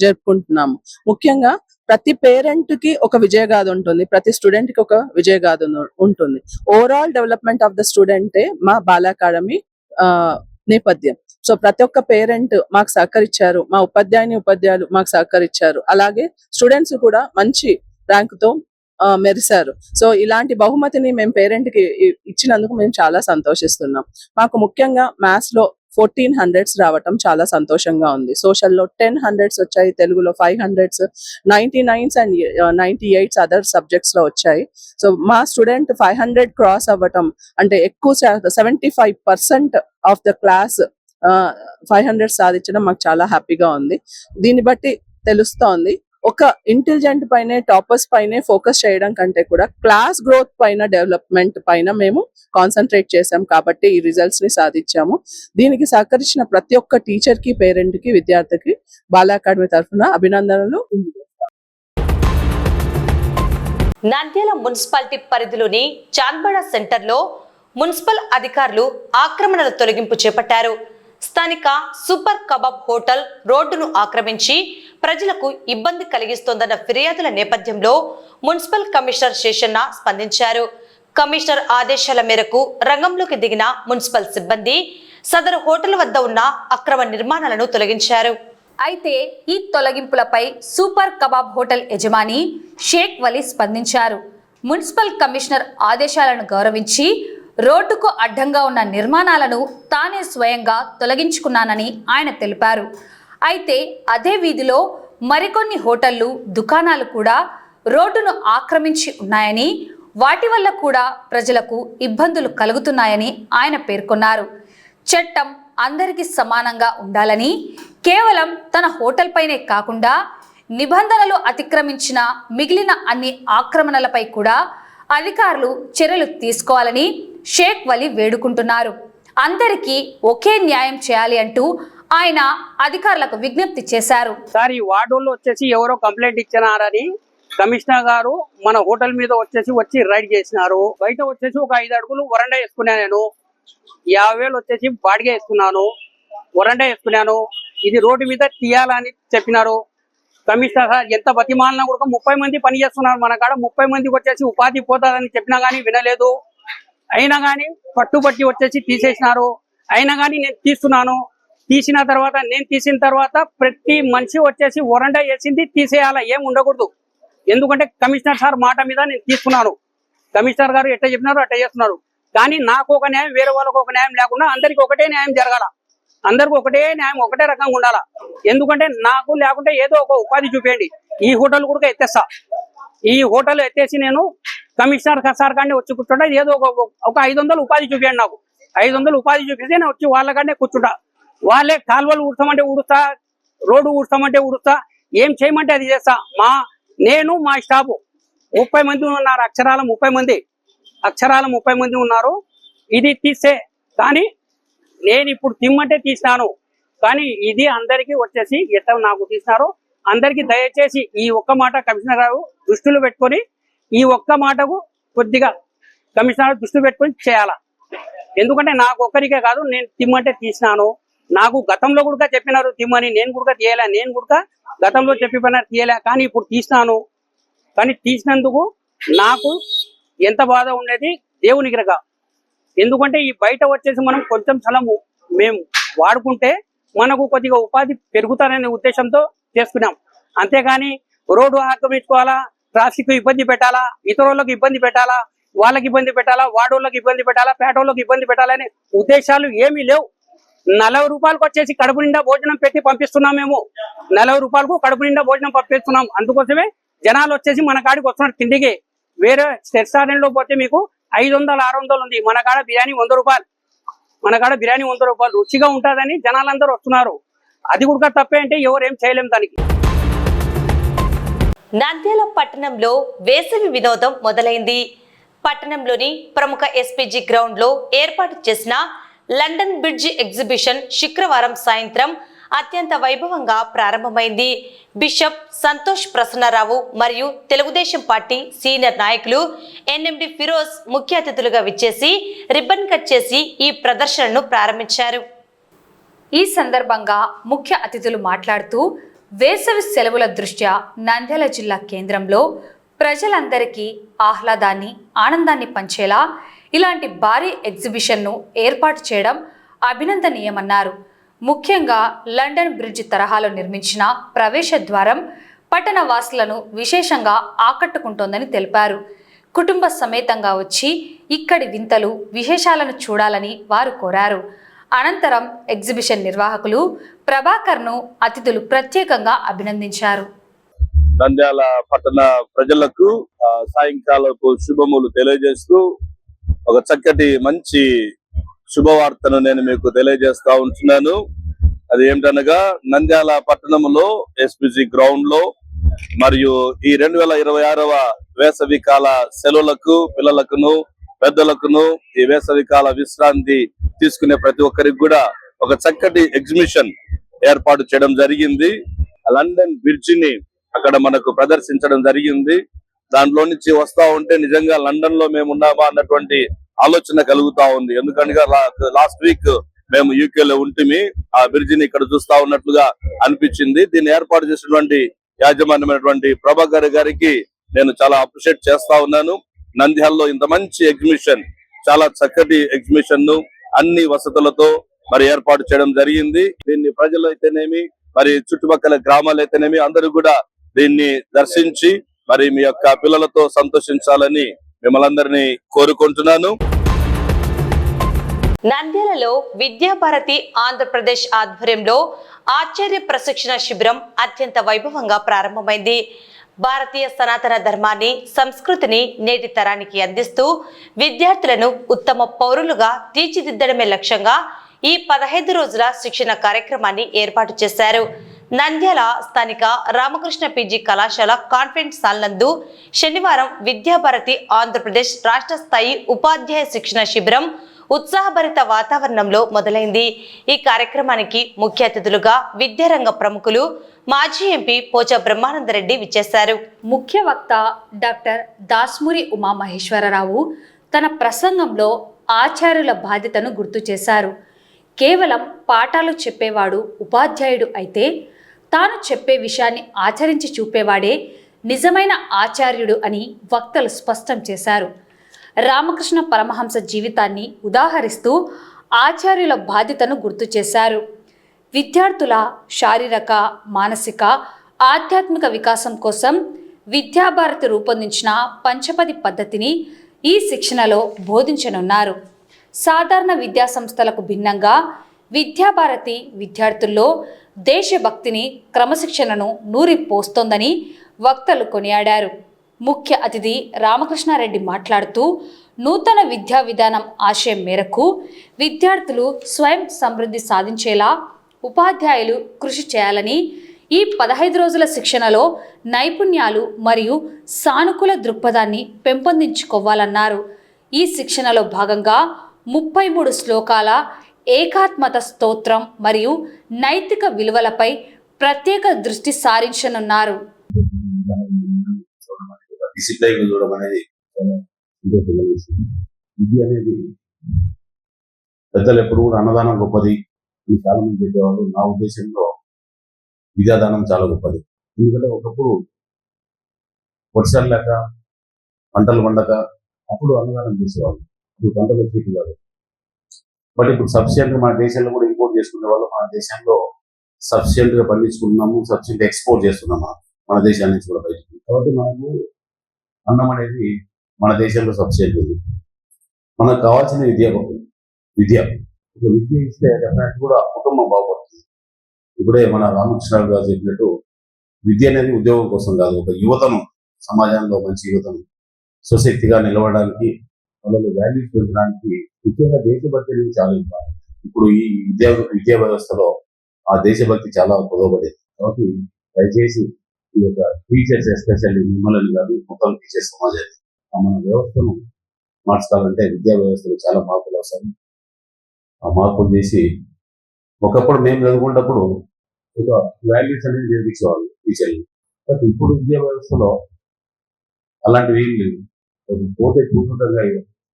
జరుపుకుంటున్నాము. ముఖ్యంగా ప్రతి పేరెంట్ కి ఒక విజయగాథ ఉంటుంది, ప్రతి స్టూడెంట్ కి ఒక విజయగాథ ఉంటుంది. ఓవరాల్ డెవలప్మెంట్ ఆఫ్ ద స్టూడెంటే మా బాల అకాడమీ నేపథ్యం. సో ప్రతి ఒక్క పేరెంట్ మాకు సహకరించారు, మా ఉపాధ్యాయులు మాకు సహకరించారు. అలాగే స్టూడెంట్స్ కూడా మంచి ర్యాంకుతో మెరిశారు. సో ఇలాంటి బహుమతిని మేము పేరెంట్ కి ఇచ్చినందుకు మేము చాలా సంతోషిస్తున్నాం. మాకు ముఖ్యంగా మ్యాథ్స్ లో 1400s రావటం చాలా సంతోషంగా ఉంది. సోషల్లో 1000s వచ్చాయి, తెలుగులో 500s, 99s and 98s other subjects లో వచ్చాయి. సో మా స్టూడెంట్ 500 క్రాస్ అవ్వటం అంటే ఎక్కువ 75% ఆఫ్ ద క్లాస్ 500 సాధించడం మాకు చాలా హ్యాపీగా ఉంది. దీన్ని బట్టి తెలుస్తోంది ఒక ఇంటెలిజెంట్ పైనే, టాపర్స్ పైనే ఫోకస్ చేయడం కంటే కూడా క్లాస్ గ్రోత్ పైన, డెవలప్మెంట్ పైన మేము కాన్సన్ట్రేట్ చేసాం కాబట్టి ఈ రిజల్ట్స్ ని సాధించాము. దీనికి సహకరించిన ప్రతి ఒక్క టీచర్ కి, పేరెంట్ కి, విద్యార్థికి బాల అకాడమీ తరఫున అభినందనలు. నంద్యాల మున్సిపాలిటీ పరిధిలోని చాంద్బడా సెంటర్లో మున్సిపల్ అధికారులు ఆక్రమణల తొలగింపు చేపట్టారు. స్థానిక సూపర్ కబాబ్ హోటల్ రోడ్డును ఆక్రమించి ప్రజలకు ఇబ్బంది కలిగిస్తోందన్న ఫిర్యాదుల నేపథ్యంలో మున్సిపల్ కమిషనర్ శేషన్న స్పందించారు. కమిషనర్ ఆదేశాల మేరకు రంగంలోకి దిగిన మున్సిపల్ సిబ్బంది సదరు హోటల్ వద్ద ఉన్న అక్రమ నిర్మాణాలను తొలగించారు. అయితే ఈ తొలగింపులపై సూపర్ కబాబ్ హోటల్ యజమాని షేక్ వలీ స్పందించారు. మున్సిపల్ కమిషనర్ ఆదేశాలను గౌరవించి రోడ్డుకు అడ్డంగా ఉన్న నిర్మాణాలను తానే స్వయంగా తొలగించుకున్నానని ఆయన తెలిపారు. అయితే అదే వీధిలో మరికొన్ని హోటళ్లు, దుకాణాలు కూడా రోడ్డును ఆక్రమించి ఉన్నాయని, వాటి వల్ల కూడా ప్రజలకు ఇబ్బందులు కలుగుతున్నాయని ఆయన పేర్కొన్నారు. చట్టం అందరికీ సమానంగా ఉండాలని, కేవలం తన హోటల్ పైనే కాకుండా నిబంధనలు అతిక్రమించిన మిగిలిన అన్ని ఆక్రమణలపై కూడా అధికారులు చర్యలు తీసుకోవాలని షేక్ వలి వేడుకుంటున్నారు. అందరికీ ఒకే న్యాయం చేయాలి అంటూ ఆయన అధికారులకు విజ్ఞప్తి చేశారు. సార్, ఈ వార్డుల్లో వచ్చేసి ఎవరో కంప్లైంట్ ఇచ్చినారని కమిషనర్ గారు మన హోటల్ మీద వచ్చి రైడ్ చేసినారు. బయట వచ్చేసి ఒక 5 అడుగులు వరండా వేసుకున్నాను. నేను 50,000 వచ్చేసి బాడిగా వేసుకున్నాను, వరండా వేసుకున్నాను. ఇది రోడ్డు మీద తీయాలని చెప్పినారు కమిషనర్ సార్. ఎంత బతిమాలినా కూడా 30 మంది పని చేస్తున్నారు మన కాడ. 30 మందికి వచ్చేసి ఉపాధి పోతారని చెప్పినా గానీ వినలేదు. అయినా కానీ పట్టుబట్టి వచ్చేసి తీసేసినారు. అయినా కానీ నేను తీసిన తర్వాత ప్రతి మనిషి వచ్చేసి వరండా వేసింది తీసేయాలా, ఏం ఉండకూడదు. ఎందుకంటే కమిషనర్ సార్ మాట మీద నేను తీసుకున్నాను. కమిషనర్ గారు ఎట్లా చెప్పినారో అట్లా చేస్తున్నారు. కానీ నాకు ఒక న్యాయం, వేరే వాళ్ళకు ఒక న్యాయం లేకుండా అందరికి ఒకటే న్యాయం జరగాల. అందరికి ఒకటే న్యాయం, ఒకటే రకంగా ఉండాలా. ఎందుకంటే నాకు లేకుంటే ఏదో ఒక ఉపాధి చూపేయండి. ఈ హోటల్ కూడా ఎత్తేస్తా. ఈ హోటల్ ఎత్తేసి నేను కమిషనర్ సార్ కానీ వచ్చి కూర్చుంటా. ఏదో ఒక 500 ఉపాధి చూపించండి. నాకు 500 ఉపాధి చూపిస్తే నేను వచ్చి వాళ్ళ కాడనే కూర్చుంటా. వాళ్ళే కాలువలు ఊడ్తామంటే ఊడుస్తా, రోడ్డు ఊడ్తామంటే ఊడుస్తా, ఏం చేయమంటే అది చేస్తా. నేను మా స్టాఫ్ 30 మంది ఉన్నారు. అక్షరాల 30 మంది ఉన్నారు. ఇది తీస్తే కానీ నేను ఇప్పుడు తిమ్మంటే తీసినాను. కానీ ఇది అందరికీ వచ్చేసి ఎట్లా నాకు తీసినారో అందరికీ దయచేసి ఈ ఒక్క మాట కమిషనర్ గారు దృష్టిలో పెట్టుకొని, ఈ ఒక్క మాటకు కొద్దిగా కమిషనర్ దృష్టి పెట్టుకొని చేయాలా. ఎందుకంటే నాకు ఒక్కరికే కాదు, నేను తిమ్మంటే తీసినాను. నాకు గతంలో కూడా చెప్పినారు తిమ్మని, నేను కూడా తీయలే. నేను కూడా గతంలో చెప్పిపోయినా తీయలే. కానీ ఇప్పుడు తీసినాను. కానీ తీసినందుకు నాకు ఎంత బాధ ఉండేది దేవునికి రక. ఎందుకంటే ఈ బయట వచ్చేసి మనం కొంచెం స్థలము మేము వాడుకుంటే మనకు కొద్దిగా ఉపాధి పెరుగుతారనే ఉద్దేశంతో చేసుకున్నాం. అంతేగాని రోడ్డు ఆక్రమించుకోవాలా, ట్రాఫిక్ ఇబ్బంది పెట్టాలా, ఇతరులకు ఇబ్బంది పెట్టాలా, వాళ్ళకి ఇబ్బంది పెట్టాలా, వాడోళ్ళకి ఇబ్బంది పెట్టాలా, పేటోళ్ళకి ఇబ్బంది పెట్టాలనే ఉద్దేశాలు ఏమీ లేవు. 40 రూపాయలకు వచ్చేసి కడుపు నిండా భోజనం పెట్టి పంపిస్తున్నాం. మేము 40 రూపాయలకు కడుపు నిండా భోజనం పంపిస్తున్నాం. అందుకోసమే జనాలు వచ్చేసి మన కాడికి వస్తున్నారు తిండికి. వేరే రెస్టారెంట్ లో పోతే మీకు 500, 600 ఉంది. మన కాడ బిర్యానీ 100 రూపాయలు. రుచిగా ఉంటుందని జనాలందరూ వస్తున్నారు. అది కూడా తప్పే అంటే ఎవరేం చేయలేం దానికి. నంద్యాల పట్టణంలో వేసవి వినోదం మొదలైంది. పట్టణంలోని ప్రముఖ ఎస్పీజీ గ్రౌండ్ లో ఏర్పాటు చేసిన లండన్ బ్రిడ్జ్ ఎగ్జిబిషన్ శుక్రవారం సాయంత్రం అత్యంత వైభవంగా ప్రారంభమైంది. బిషప్ సంతోష్ ప్రసన్నరావు మరియు తెలుగుదేశం పార్టీ సీనియర్ నాయకులు ఎన్ఎండి ఫిరోజ్ ముఖ్య అతిథులుగా విచ్చేసి రిబ్బన్ కట్ చేసి ఈ ప్రదర్శనను ప్రారంభించారు. ఈ సందర్భంగా ముఖ్య అతిథులు మాట్లాడుతూ వేసవి సెలవుల దృష్ట్యా నంద్యాల జిల్లా కేంద్రంలో ప్రజలందరికీ ఆహ్లాదాన్ని, ఆనందాన్ని పంచేలా ఇలాంటి భారీ ఎగ్జిబిషన్ను ఏర్పాటు చేయడం అభినందనీయమన్నారు. ముఖ్యంగా లండన్ బ్రిడ్జ్ తరహాలో నిర్మించిన ప్రవేశ ద్వారం పట్టణ వాసులను విశేషంగా ఆకట్టుకుంటోందని తెలిపారు. కుటుంబ సమేతంగా వచ్చి ఇక్కడి వింతలు, విశేషాలను చూడాలని వారు కోరారు. అనంతరం ఎగ్జిబిషన్ నిర్వాహకులు ప్రభాకర్ను అతిథులు ప్రత్యేకంగా అభినందించారు. నంద్యాల పట్టణ ప్రజలకు సాయంకాలపు శుభములు తెలియజేస్తూ ఒక చక్కటి మంచి శుభవార్తను నేను మీకు తెలియజేస్తా ఉంటున్నాను. అది ఏమిటనగా నంద్యాల పట్టణంలో ఎస్పీజీ గ్రౌండ్ లో మరియు ఈ 2026వ వేసవి కాల సెలవులకు పిల్లలకును పెద్దలకును ఈ వేసవి కాల విశ్రాంతి తీసుకునే ప్రతి ఒక్కరికి కూడా ఒక చక్కటి ఎగ్జిబిషన్ ఏర్పాటు చేయడం జరిగింది. లండన్ బ్రిడ్జ్ ని అక్కడ మనకు ప్రదర్శించడం జరిగింది. దాంట్లో నుంచి వస్తా ఉంటే నిజంగా లండన్ లో మేము ఉన్నామా అన్నటువంటి ఆలోచన కలుగుతా ఉంది. ఎందుకంటే లాస్ట్ వీక్ మేము యూకే లో ఉంటిమి, ఆ బ్రిడ్జ్ ని ఇక్కడ చూస్తా ఉన్నట్లుగా అనిపించింది. దీన్ని ఏర్పాటు చేసినటువంటి యాజమాన్యమైనటువంటి ప్రభాకర్ గారికి నేను చాలా అప్రిషియేట్ చేస్తా ఉన్నాను. నంద్యాలలో ఇంత మంచి ఎగ్జిబిషన్, చాలా చక్కటి ఎగ్జిబిషన్ ను అన్ని వసతులతో మరి ఏర్పాటు చేయడం జరిగింది. దీన్ని ప్రజలు అయితేనేమి మరి చుట్టుపక్కల గ్రామాలు అయితేనేమి అందరూ కూడా దీన్ని దర్శించి మరి మీ యొక్క పిల్లలతో సంతోషించాలని మిమ్మల్ని కోరుకుంటున్నాను. నంద్యాలలో విద్యాభారతి ఆంధ్రప్రదేశ్ ఆధ్వర్యంలో ఆచార్య ప్రశిక్షణ శిబిరం అత్యంత వైభవంగా ప్రారంభమైంది. భారతీయ సనాతన ధర్మాన్ని, సంస్కృతిని నేటి తరానికి అందిస్తూ విద్యార్థులను ఉత్తమ పౌరులుగా తీర్చిదిద్దడమే లక్ష్యంగా ఈ 15 రోజుల శిక్షణ కార్యక్రమాన్ని ఏర్పాటు చేశారు. నంద్యాల స్థానిక రామకృష్ణ పీజీ కళాశాల కాన్ఫరెన్స్ హాల్ నందు శనివారం విద్యాభారతి ఆంధ్రప్రదేశ్ రాష్ట్ర స్థాయి ఉపాధ్యాయ శిక్షణ శిబిరం ఉత్సాహభరిత వాతావరణంలో మొదలైంది. ఈ కార్యక్రమానికి ముఖ్య అతిథులుగా విద్యారంగ ప్రముఖులు మాజీ ఎంపీ పోచ బ్రహ్మానందరెడ్డి విచ్చేశారు. ముఖ్య వక్త డాక్టర్ దాస్మూరి ఉమామహేశ్వరరావు తన ప్రసంగంలో ఆచార్యుల బాధ్యతను గుర్తు చేశారు. కేవలం పాఠాలు చెప్పేవాడు ఉపాధ్యాయుడు అయితే తాను చెప్పే విషయాన్ని ఆచరించి చూపేవాడే నిజమైన ఆచార్యుడు అని వక్తలు స్పష్టం చేశారు. రామకృష్ణ పరమహంస జీవితాన్ని ఉదాహరిస్తూ ఆచార్యుల బాధ్యతను గుర్తు చేశారు. విద్యార్థుల శారీరక, మానసిక, ఆధ్యాత్మిక వికాసం కోసం విద్యాభారతి రూపొందించిన పంచపది పద్ధతిని ఈ శిక్షణలో బోధించనున్నారు. సాధారణ విద్యా సంస్థలకు భిన్నంగా విద్యాభారతి విద్యార్థుల్లో దేశభక్తిని, క్రమశిక్షణను నూరిపోస్తోందని వక్తలు కొనియాడారు. ముఖ్య అతిథి రామకృష్ణారెడ్డి మాట్లాడుతూ నూతన విద్యా విధానం ఆశయం మేరకు విద్యార్థులు స్వయం సమృద్ధి సాధించేలా ఉపాధ్యాయులు కృషి చేయాలని, ఈ 15 రోజుల శిక్షణలో నైపుణ్యాలు మరియు సానుకూల దృక్పథాన్ని పెంపొందించుకోవాలన్నారు. ఈ శిక్షణలో భాగంగా 33 శ్లోకాల ఏకాత్మత స్తోత్రం మరియు నైతిక విలువలపై ప్రత్యేక దృష్టి సారించనున్నారు. డిసిప్లైన్ చూడడం అనేది విద్య అనేది పెద్దలు ఎప్పుడు కూడా అన్నదానం గొప్పది అని చాలా మంది చెప్పేవాళ్ళు. నా ఉద్దేశంలో విద్యాదానం చాలా గొప్పది. ఎందుకంటే ఒకప్పుడు వర్షాలు లేక, పంటలు పండక అప్పుడు అన్నదానం చేసేవాళ్ళు. ఇప్పుడు పంటలు వచ్చేది కాదు. బట్ ఇప్పుడు సఫిషియెంట్ మన దేశంలో కూడా ఇంపోర్ట్ చేసుకునే వాళ్ళు మన దేశంలో సఫిషియెంట్ గా పండించుకుంటున్నాము, సఫిషియెంట్ ఎక్స్పోర్ట్ చేస్తున్నాము మన దేశాన్ని నుంచి కూడా బయటకు. కాబట్టి మనకు అన్నం అనేది మన దేశంలో సఫిషియెంట్ ఉంది. మనకు కావాల్సిన విద్య ఒక విద్య ఇస్తే డెఫినెట్ కూడా కుటుంబం బాగుపడుతుంది. ఇప్పుడే మన రామకృష్ణ గారు చెప్పినట్టు విద్య అనేది ఉద్యోగం కోసం కాదు, ఒక యువతను, సమాజంలో మంచి యువతను స్వశక్తిగా నిలవడానికి, వాళ్ళలో వాల్యూస్ పెంచడానికి ముఖ్యంగా దేశభక్తి అనేది చాలా ఇంపార్టెంట్. ఇప్పుడు ఈ విద్యా వ్యవస్థలో ఆ దేశభక్తి చాలా కుదవబడేది. కాబట్టి దయచేసి ఈ యొక్క టీచర్స్, ఎస్పెషల్లీ మిమ్మల్ని కాదు, మొత్తం టీచర్స్ సమాజాన్ని మన వ్యవస్థను మార్చుకోవాలంటే విద్యా వ్యవస్థలో చాలా మార్పులు అవసరం. ఆ మార్పులు చేసి ఒకప్పుడు మేము చదువుకున్నప్పుడు ఒక వాల్యూస్ అనేది నేర్పించేవాళ్ళు టీచర్లు. బట్ ఇప్పుడు విద్యా వ్యవస్థలో అలాంటివి ఏం లేవు. పోతే కూర్చుంటారుగా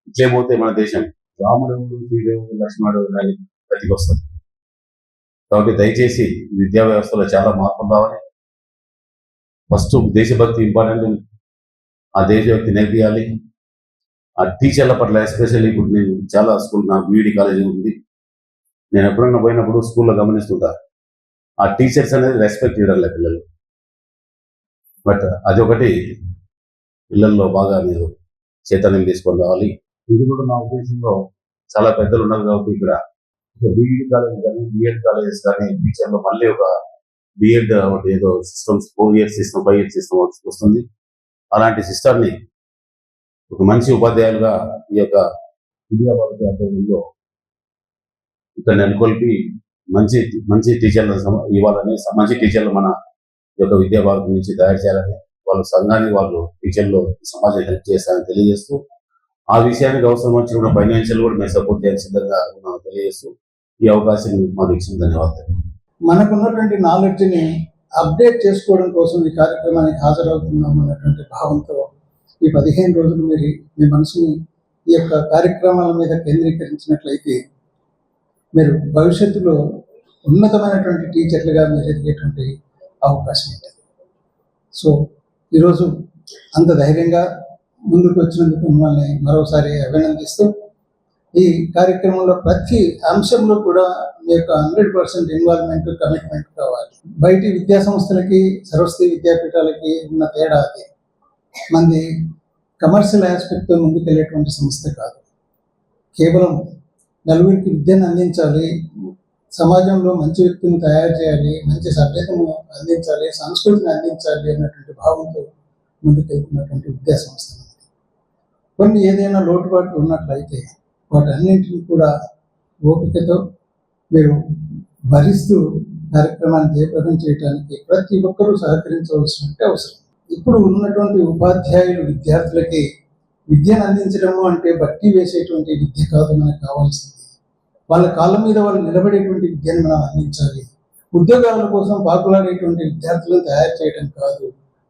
ఇట్లే పోతే మన దేశం రాముడు, శ్రీదేవుడు, లక్ష్మణుడు ప్రతికి వస్తుంది. కాబట్టి దయచేసి విద్యా వ్యవస్థలో చాలా మార్పులు రావాలి. ఫస్ట్ దేశభక్తి ఇంపార్టెంట్. ఆ దేశభక్తి నేర్పియాలి. ఆ టీచర్ల పట్ల ఎస్పెషల్లీ ఇప్పుడు నేను చాలా స్కూల్, నా బీఈడి కాలేజీ ఉంది, నేను ఎప్పుడన్నా పోయినప్పుడు స్కూల్లో గమనిస్తుంటా ఆ టీచర్స్ అనేది రెస్పెక్ట్ ఇవ్వడం పిల్లలు. బట్ అది ఒకటి పిల్లల్లో బాగా మీరు చైతన్యం తీసుకొని రావాలి. ఇది కూడా నా ఉద్దేశంలో చాలా పెద్దలు ఉన్నారు కాబట్టి ఇక్కడ బీఈడి కాలేజ్ కానీ, బిఎడ్ కాలేజెస్ కానీ టీచర్లో మళ్ళీ ఒక బిఎడ్ ఏదో systems 4 years system, 5 years system వస్తుంది. అలాంటి సిస్టమ్ని ఒక మంచి ఉపాధ్యాయులుగా ఈ యొక్క విద్యాభారతి ఆధ్వర్యంలో ఇక్కడ నెలకొల్పి మంచి మంచి టీచర్లు ఇవ్వాలని, మంచి టీచర్లు మన యొక్క విద్యాభారతి నుంచి తయారు చేయాలని, వాళ్ళ సంఘాన్ని వాళ్ళు టీచర్లు సమాజం హెల్ప్ చేస్తారని తెలియజేస్తూ, ఆ విషయానికి అవసరం వచ్చిన ఫైనాన్షియల్ కూడా మేము సపోర్ట్ చేయాలి సిద్ధంగా తెలియజేస్తూ ఈ అవకాశం మాకు ఇచ్చిన ధన్యవాదాలు. మనకున్నటువంటి నాలెడ్జ్ని అప్డేట్ చేసుకోవడం కోసం ఈ కార్యక్రమానికి హాజరవుతున్నాం అన్నటువంటి భావంతో ఈ 15 రోజులు మీరు మీ మనసుని ఈ యొక్క కార్యక్రమాల మీద కేంద్రీకరించినట్లయితే మీరు భవిష్యత్తులో ఉన్నతమైనటువంటి టీచర్లుగా మీరు ఎదిగేటువంటి అవకాశం ఉంటుంది. సో ఈరోజు అంత ధైర్యంగా ముందుకు వచ్చినందుకు మిమ్మల్ని మరోసారి అభినందిస్తూ, ఈ కార్యక్రమంలో ప్రతి అంశంలో కూడా మీ యొక్క 100% ఇన్వాల్వ్మెంట్, కమిట్మెంట్ కావాలి. బయటి విద్యా సంస్థలకి, సరస్వతి విద్యాపీఠాలకి ఉన్న తేడా అది. మంది కమర్షియల్ ఆస్పెక్ట్తో ముందుకెళ్ళేటువంటి సంస్థ కాదు. కేవలం నలుగురికి విద్యను అందించాలి, సమాజంలో మంచి వ్యక్తిని తయారు చేయాలి, మంచి సభ్యతను అందించాలి, సంస్కృతిని అందించాలి అన్నటువంటి భావంతో ముందుకెళ్తున్నటువంటి విద్యా సంస్థ. కొన్ని ఏదైనా లోటుపాట్లు ఉన్నట్లయితే వాటన్నింటినీ కూడా ఓపికతో మీరు భరిస్తూ కార్యక్రమాన్ని జయప్రదం చేయడానికి ప్రతి ఒక్కరూ సహకరించవలసిన అవసరం. ఇప్పుడు ఉన్నటువంటి ఉపాధ్యాయులు విద్యార్థులకి విద్యను అందించడము అంటే బట్టి వేసేటువంటి విద్య కాదు మనకు కావాల్సింది. వాళ్ళ కాళ్ళ మీద వాళ్ళు నిలబడేటువంటి విద్యను మనం అందించాలి. ఉద్యోగాల కోసం పాకులాడేటువంటి విద్యార్థులను తయారు చేయడం కాదు,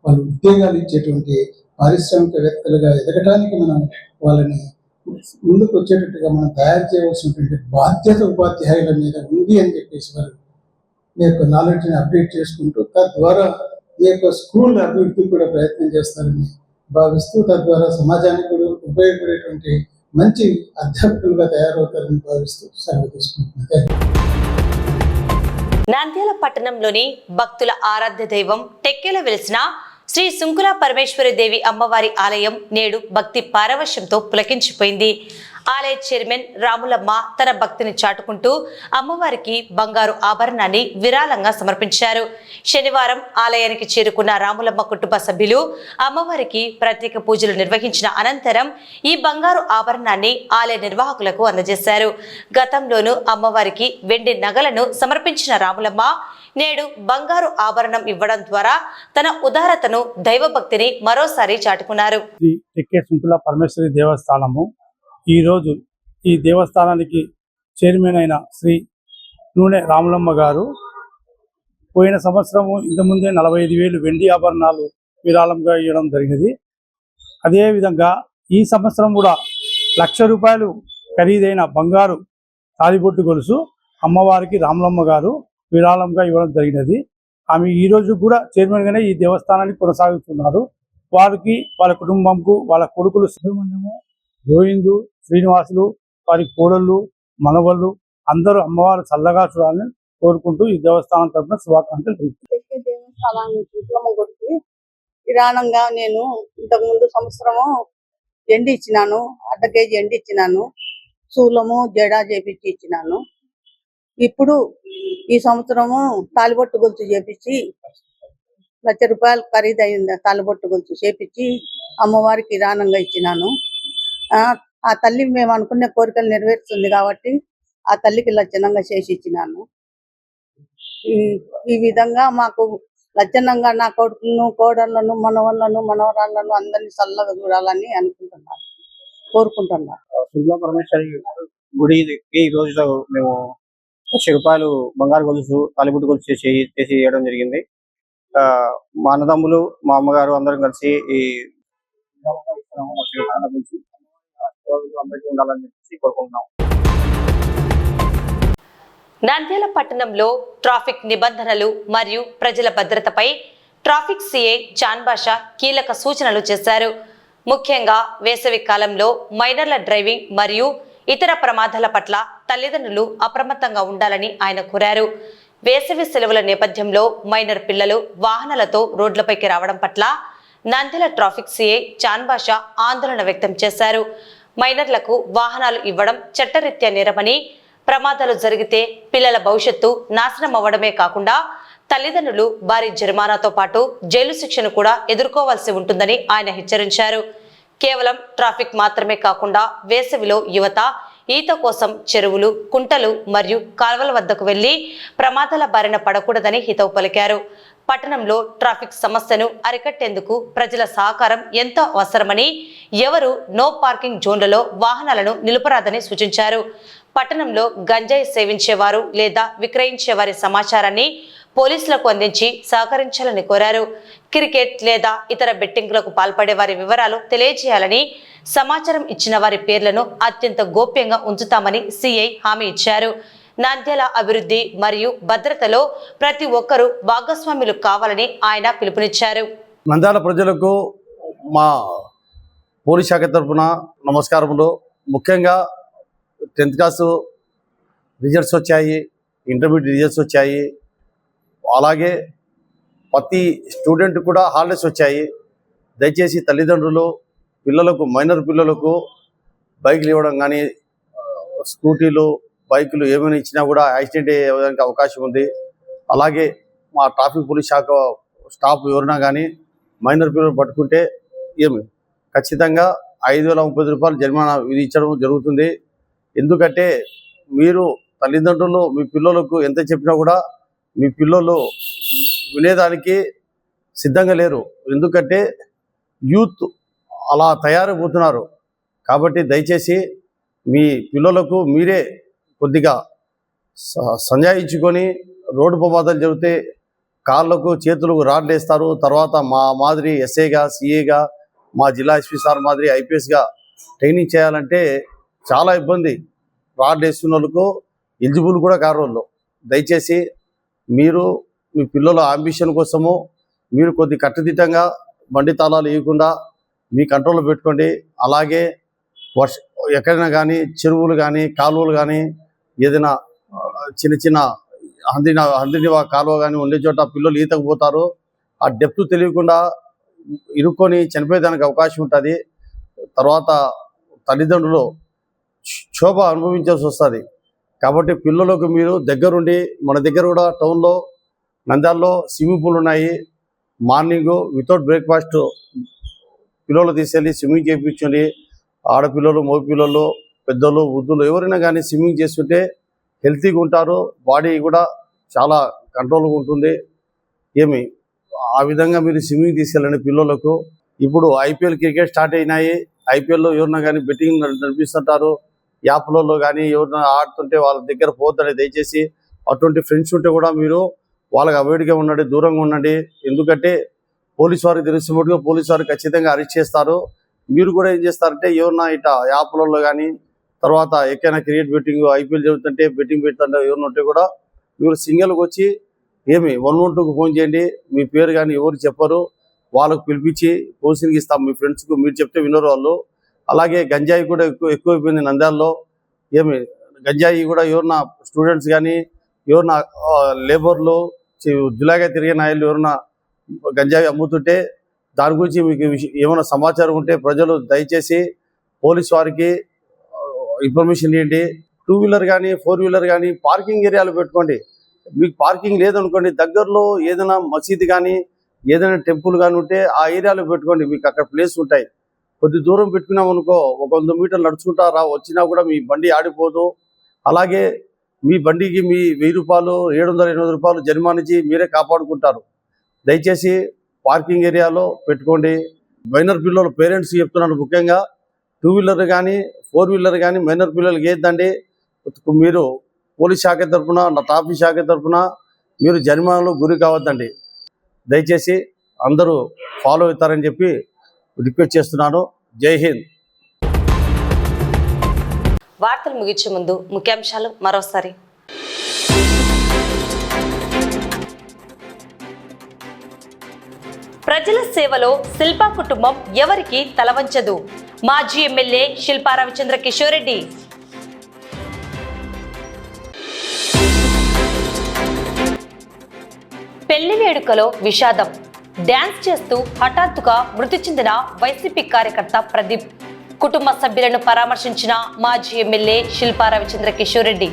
వాళ్ళు ఉద్యోగాలు ఇచ్చేటువంటి పారిశ్రామికవేత్తలుగా ఎదగడానికి మనం వాళ్ళని ముందుకు వచ్చేటట్టుగా మనం తయారు చేయవలసినటువంటి బాధ్యత ఉపాధ్యాయుల మీద ఉంది అని చెప్పేసి వారు మీ యొక్క నాలెడ్జ్ని అప్డేట్ చేసుకుంటూ తద్వారా మీ యొక్క స్కూల్ అభివృద్ధి కూడా ప్రయత్నం చేస్తారని భావిస్తూ తద్వారా సమాజానికి కూడా ఉపయోగపడేటువంటి మంచి అధ్యాపకులుగా తయారవుతారని భావిస్తూ సెలవు తీసుకుంటున్నాను. నంద్యాల పట్టణంలోని భక్తుల ఆరాధ్య దైవం టెక్కెల వెలిసిన శ్రీ సుంకుల పరమేశ్వరి దేవి అమ్మవారి ఆలయం నేడు భక్తి పారవశ్యంతో పులకించిపోయింది. ఆలయ చైర్మన్ రాములమ్మ తన భక్తిని చాటుకుంటూ అమ్మవారికి బంగారు ఆభరణాన్ని విరాళంగా సమర్పించారు. శనివారం ఆలయానికి చేరుకున్న రాములమ్మ కుటుంబ సభ్యులు అమ్మవారికి ప్రత్యేక పూజలు నిర్వహించిన అనంతరం ఈ బంగారు ఆభరణాన్ని ఆలయ నిర్వాహకులకు అందజేశారు. గతంలోనూ అమ్మవారికి వెండి నగలను సమర్పించిన రాములమ్మ నేడు బంగారు ఆభరణం ఇవ్వడం ద్వారా తన ఉదారతను దైవభక్తిని మరోసారి చాటుకున్నారు. శ్రీ టెక్కే సుంకుల పరమేశ్వరి దేవస్థానము ఈరోజు ఈ దేవస్థానానికి చైర్మన్ అయిన శ్రీ నూనె రాములమ్మ గారు పోయిన సంవత్సరము ఇంతకుముందే 45,000 వెండి ఆభరణాలు విరాళంగా ఇవ్వడం జరిగింది. అదేవిధంగా ఈ సంవత్సరం కూడా ₹1,00,000 ఖరీదైన బంగారు తాలిబొట్టు గొలుసు అమ్మవారికి రాములమ్మ గారు విరాళంగా ఇవ్వడం జరిగినది. ఆమె ఈ రోజు కూడా చైర్మన్గానే ఈ దేవస్థానాన్ని కొనసాగుతున్నారు. వారికి, వాళ్ళ కుటుంబంకు, వాళ్ళ కొడుకులు సుబ్రహ్మణ్యము, గోవిందు, శ్రీనివాసులు, వారి కోడళ్ళు, మనవళ్ళు అందరూ అమ్మవారు చల్లగా చూడాలని కోరుకుంటూ ఈ దేవస్థానం తరఫున శుభాకాంక్షలు తెలుపుతున్నాను. దేవస్థానానికి విరాళంగా నేను ఇంతకుముందు సంవత్సరము ఎండి ఇచ్చినాను, 1/2 కేజీ ఎండి ఇచ్చినాను, శూలము జడా చేపించి ఇచ్చినాను. ఇప్పుడు ఈ సంవత్సరము తాలిబొట్టు గొలుసు చేపించి ₹1,00,000 ఖరీదైంది తాలిబొట్టు గొలుసు చేపించి అమ్మవారికి విరాళంగా ఇచ్చినాను. ఆ తల్లి మేము అనుకునే కోరికలు నెరవేరుస్తుంది కాబట్టి ఆ తల్లికి లక్షణంగా చేసి ఇచ్చినాను. ఈ విధంగా మాకు లక్షణంగా నా కొడుకులను, కోడళ్లను, మనవళ్ళను, మనవరాళ్లను అందరినీ చల్లగా చూడాలని కోరుకుంటున్నాను. సుంకుల పరమేశ్వరి గుడికి ఈ రోజు మేము ₹1,00,000 బంగారు గొలుసు, తాలిబొట్టు గొలుసు చేసి ఇవ్వడం జరిగింది. మా అన్నదమ్ములు, మా అమ్మగారు అందరం కలిసి ఈ కోరుకుంటున్నాం. నంద్యాల పట్టణంలో ట్రాఫిక్ నిబంధనలు మరియు ప్రజల భద్రతపై ట్రాఫిక్ సిఐ చాన్ బాషా కీలక సూచనలు చేశారు. ముఖ్యంగా వేసవి కాలంలో మైనర్ల డ్రైవింగ్ మరియు ఇతర ప్రమాదాల పట్ల తల్లిదండ్రులు అప్రమత్తంగా ఉండాలని ఆయన కోరారు. వేసవి సెలవుల నేపథ్యంలో మైనర్ పిల్లలు వాహనాలతో రోడ్లపైకి రావడం పట్ల నంద్యాల ట్రాఫిక్ సిఐ చాన్ బాషా ఆందోళన వ్యక్తం చేశారు. మైనర్లకు వాహనాలు ఇవ్వడం చట్టరీత్యా నేరమని, ప్రమాదాలు జరిగితే పిల్లల భవిష్యత్తు నాశనం అవ్వడమే కాకుండా తల్లిదండ్రులు భారీ జరిమానాతో పాటు జైలు శిక్షను కూడా ఎదుర్కోవాల్సి ఉంటుందని ఆయన హెచ్చరించారు. కేవలం ట్రాఫిక్ మాత్రమే కాకుండా వేసవిలో యువత ఈత కోసం చెరువులు, కుంటలు మరియు కాల్వల వద్దకు వెళ్లి ప్రమాదాల బారిన పడకూడదని హితవు పలికారు. పట్టణంలో ట్రాఫిక్ సమస్యను అరికట్టేందుకు ప్రజల సహకారం ఎంతో అవసరమని, ఎవరు నో పార్కింగ్ జోన్లలో వాహనాలను నిలుపరాదని సూచించారు. పట్టణంలో గంజాయి సేవించేవారు లేదా విక్రయించే వారి సమాచారాన్ని పోలీసులకు అందించి సహకరించాలని కోరారు. క్రికెట్ లేదా ఇతర బెట్టింగ్లకు పాల్పడే వారి వివరాలు తెలియజేయాలని, సమాచారం ఇచ్చిన వారి పేర్లను అత్యంత గోప్యంగా ఉంచుతామని సిఐ హామీ ఇచ్చారు. నంద్యాల అభివృద్ధి మరియు భద్రతలో ప్రతి ఒక్కరూ భాగస్వాములు కావాలని ఆయన పిలుపునిచ్చారు. నంద్యాల ప్రజలకు మా పోలీస్ శాఖ తరఫున నమస్కారములు. ముఖ్యంగా 10th క్లాసు రిజల్ట్స్ వచ్చాయి, ఇంటర్మీడియట్ రిజల్ట్స్ వచ్చాయి, అలాగే ప్రతి స్టూడెంట్ కూడా హాలిడేస్ వచ్చాయి. దయచేసి తల్లిదండ్రులు పిల్లలకు, మైనర్ పిల్లలకు బైక్లు ఇవ్వడం కానీ, స్కూటీలు, బైకులు ఏమైనా ఇచ్చినా కూడా యాక్సిడెంట్ అయ్యేదానికి అవకాశం ఉంది. అలాగే మా ట్రాఫిక్ పోలీస్ శాఖ స్టాఫ్ ఎవరైనా కానీ మైనర్ పిల్లలు పట్టుకుంటే ఖచ్చితంగా 5,030 రూపాయలు జరిమానా విధించడం జరుగుతుంది. ఎందుకంటే మీరు తల్లిదండ్రులు మీ పిల్లలకు ఎంత చెప్పినా కూడా మీ పిల్లలు వినేదానికి సిద్ధంగా లేరు. ఎందుకంటే యూత్ అలా తయారైపోతున్నారు. కాబట్టి దయచేసి మీ పిల్లలకు మీరే కొద్దిగా సంజాయించుకొని రోడ్డు ప్రమాదాలు జరిగితే కాళ్ళకు చేతులకు రాడ్లు వేస్తారు. తర్వాత మా మాదిరి ఎస్ఐగా సిఏగా మా జిల్లా ఎస్పీ సార్ మాదిరి ఐపీఎస్గా ట్రైనింగ్ చేయాలంటే చాలా ఇబ్బంది. రాడ్లు వేసుకున్న వాళ్ళకు ఎలిజిబుల్ కూడా కారు వాళ్ళు. దయచేసి మీరు మీ పిల్లల అంబిషన్ కోసము మీరు కొద్ది కట్టుదిట్టంగా బండి తాళాలు వేయకుండా మీ కంట్రోల్లో పెట్టుకోండి. అలాగే ఎక్కడైనా కానీ చెరువులు కానీ కాలువలు కానీ ఏదైనా చిన్న చిన్న హంద్రిని కాలువ కానీ ఉండే చోట పిల్లలు ఈతకు పోతారు. ఆ డెప్త్ తెలియకుండా ఇరుక్కొని చనిపోయేదానికి అవకాశం ఉంటుంది. తర్వాత తల్లిదండ్రులు క్షోభ అనుభవించాల్సి వస్తుంది. కాబట్టి పిల్లలకు మీరు దగ్గరుండి, మన దగ్గర కూడా టౌన్లో నంద్యాలలో స్విమ్మింగ్ పూల్ ఉన్నాయి. మార్నింగ్ వితౌట్ బ్రేక్ఫాస్ట్ పిల్లలు తీసుకెళ్ళి స్విమ్మింగ్ చేయించండి. ఆడపిల్లలు, మగపిల్లలు, పెద్దలు, వృద్ధులు ఎవరైనా కానీ స్విమ్మింగ్ చేస్తుంటే హెల్తీగా ఉంటారు. బాడీ కూడా చాలా కంట్రోల్గా ఉంటుంది. ఆ విధంగా మీరు స్విమ్మింగ్ తీసుకెళ్ళండి పిల్లలకు. ఇప్పుడు ఐపీఎల్ క్రికెట్ స్టార్ట్ అయినాయి. ఐపీఎల్లో ఎవరైనా కానీ బెట్టింగ్ నడిపిస్తుంటారు. యాప్లలో కానీ ఎవరైనా ఆడుతుంటే వాళ్ళ దగ్గర పోతుండే. దయచేసి అటువంటి ఫ్రెండ్స్ ఉంటే కూడా మీరు వాళ్ళకి అవాయిడ్గా ఉండండి, దూరంగా ఉండండి. ఎందుకంటే పోలీసు వారికి తెలిసినట్టుగా పోలీసు వారు ఖచ్చితంగా అరెస్ట్ చేస్తారు. మీరు కూడా ఏం చేస్తారంటే ఎవరన్నా ఇట యాప్లలో కానీ తర్వాత ఎక్కడైనా క్రికెట్ బెట్టింగ్ ఐపీఎల్ జరుగుతుంటే బెట్టింగ్ పెడుతుంటే ఎవరిని ఉంటే కూడా మీరు సింగిల్కి వచ్చి 112కు ఫోన్ చేయండి. మీ పేరు కానీ ఎవరు చెప్పరు, వాళ్ళకు పిలిపించి కౌన్సిలింగ్ ఇస్తాం. మీ ఫ్రెండ్స్కు మీరు చెప్తే వినరు వాళ్ళు. అలాగే గంజాయి కూడా ఎక్కువైపోయింది నంద్యాలలో. గంజాయి కూడా ఎవరన్నా స్టూడెంట్స్ కానీ ఎవరన్నా లేబర్లు జులాగా తిరిగే నాయలు ఎవరన్నా గంజాయి అమ్ముతుంటే దాని గురించి మీకు ఏమైనా సమాచారం ఉంటే ప్రజలు దయచేసి పోలీస్ వారికి ఇన్ఫర్మేషన్ ఇవ్వండి. 2 వీలర్ కానీ 4 వీలర్ కానీ పార్కింగ్ ఏరియాలో పెట్టుకోండి. మీకు పార్కింగ్ లేదనుకోండి, దగ్గరలో ఏదైనా మసీదు కానీ ఏదైనా టెంపుల్ కానీ ఉంటే ఆ ఏరియాలో పెట్టుకోండి. మీకు అక్కడ ప్లేస్ ఉంటాయి. కొద్ది దూరం పెట్టుకున్నాం అనుకో, 100 మీటర్లు నడుచుకుంటారా వచ్చినా కూడా మీ బండి ఆడిపోదు. అలాగే మీ బండికి మీ 1000 రూపాయలు 700-800 రూపాయలు జరిమానించి మీరే కాపాడుకుంటారు. దయచేసి పార్కింగ్ ఏరియాలో పెట్టుకోండి. మైనర్ పిల్లలు పేరెంట్స్ చెప్తున్నాను, ముఖ్యంగా 2 వీలర్ కానీ 4 వీలర్ కానీ మైనర్ పిల్లలకి ఏదండి మీరు పోలీస్ శాఖ తరఫున, నా ట్రాఫిక్ శాఖ తరఫున మీరు జరిమానాలు గురి కావద్దండి. దయచేసి అందరూ ఫాలో అవుతారని చెప్పి రిక్వెస్ట్ చేస్తున్నాను. జై హింద్. వార్తలు ముగించే ముందు ముఖ్యాంశాలు మరోసారి. ప్రజల సేవలో శిల్పా కుటుంబం ఎవరికి తలవంచదు. మాజీ ఎమ్మెల్యే శిల్పా రవిచంద్ర కిషోర్ రెడ్డి. పెళ్లి వేడుకలో విషాదం. డ్యాన్స్ చేస్తూ హఠాత్తుగా మృతి చెందిన వైసీపీ కార్యకర్త ప్రదీప్. కుటుంబ సభ్యులను పరామర్శించిన మాజీ ఎమ్మెల్యే శిల్పా రవిచంద్ర కిషోర్ రెడ్డి.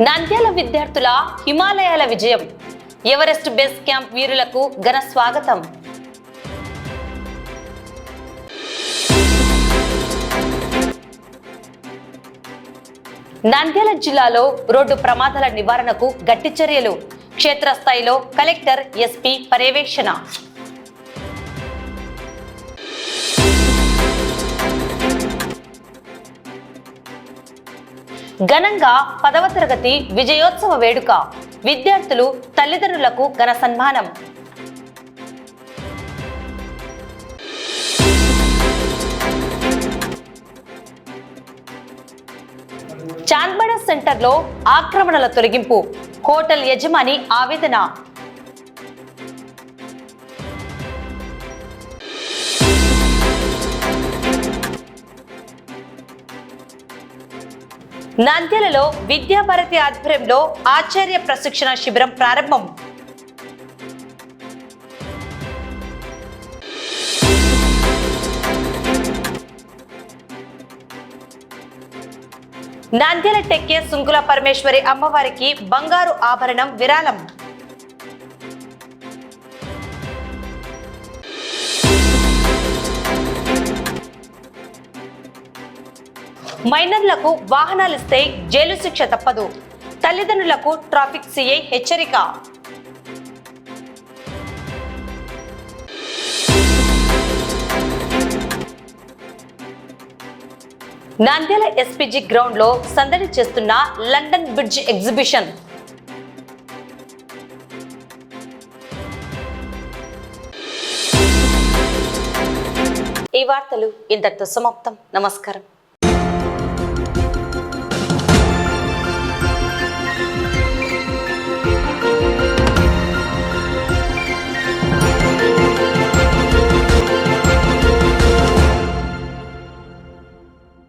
నంద్యాల విద్యార్థుల హిమాలయాల విజయం. ఎవరెస్ట్ బేస్ క్యాంప్ వీరులకు ఘన స్వాగతం. నంద్యాల జిల్లాలో రోడ్డు ప్రమాదాల నివారణకు గట్టి చర్యలు. క్షేత్రస్థాయిలో కలెక్టర్, ఎస్పీ పర్యవేక్షణ. ఘనంగా 10వ తరగతి విజయోత్సవ వేడుక. విద్యార్థులు, తల్లిదండ్రులకు ఘన సన్మానం. చాంద్బడ సెంటర్లో ఆక్రమణల తొలగింపు. హోటల్ యజమాని ఆవేదన. నంద్యాలలో విద్యాభారతి ఆధ్వర్యంలో ఆచార్య ప్రశిక్షణ శిబిరం ప్రారంభం. నంద్యాల టెక్కే సుంకుల పరమేశ్వరి అమ్మవారికి బంగారు ఆభరణం విరాళం. మైనర్లకు వాహనాలిస్తే జైలు శిక్ష తప్పదు. తల్లిదండ్రులకు ట్రాఫిక్ సిఐ హెచ్చరిక. నంద్యాల ఎస్పీజీ గ్రౌండ్ లో సందడి చేస్తున్న లండన్ బ్రిడ్జ్ ఎగ్జిబిషన్. ఈ వార్తలు ఇంతటితో సమాప్తం. నమస్కారం.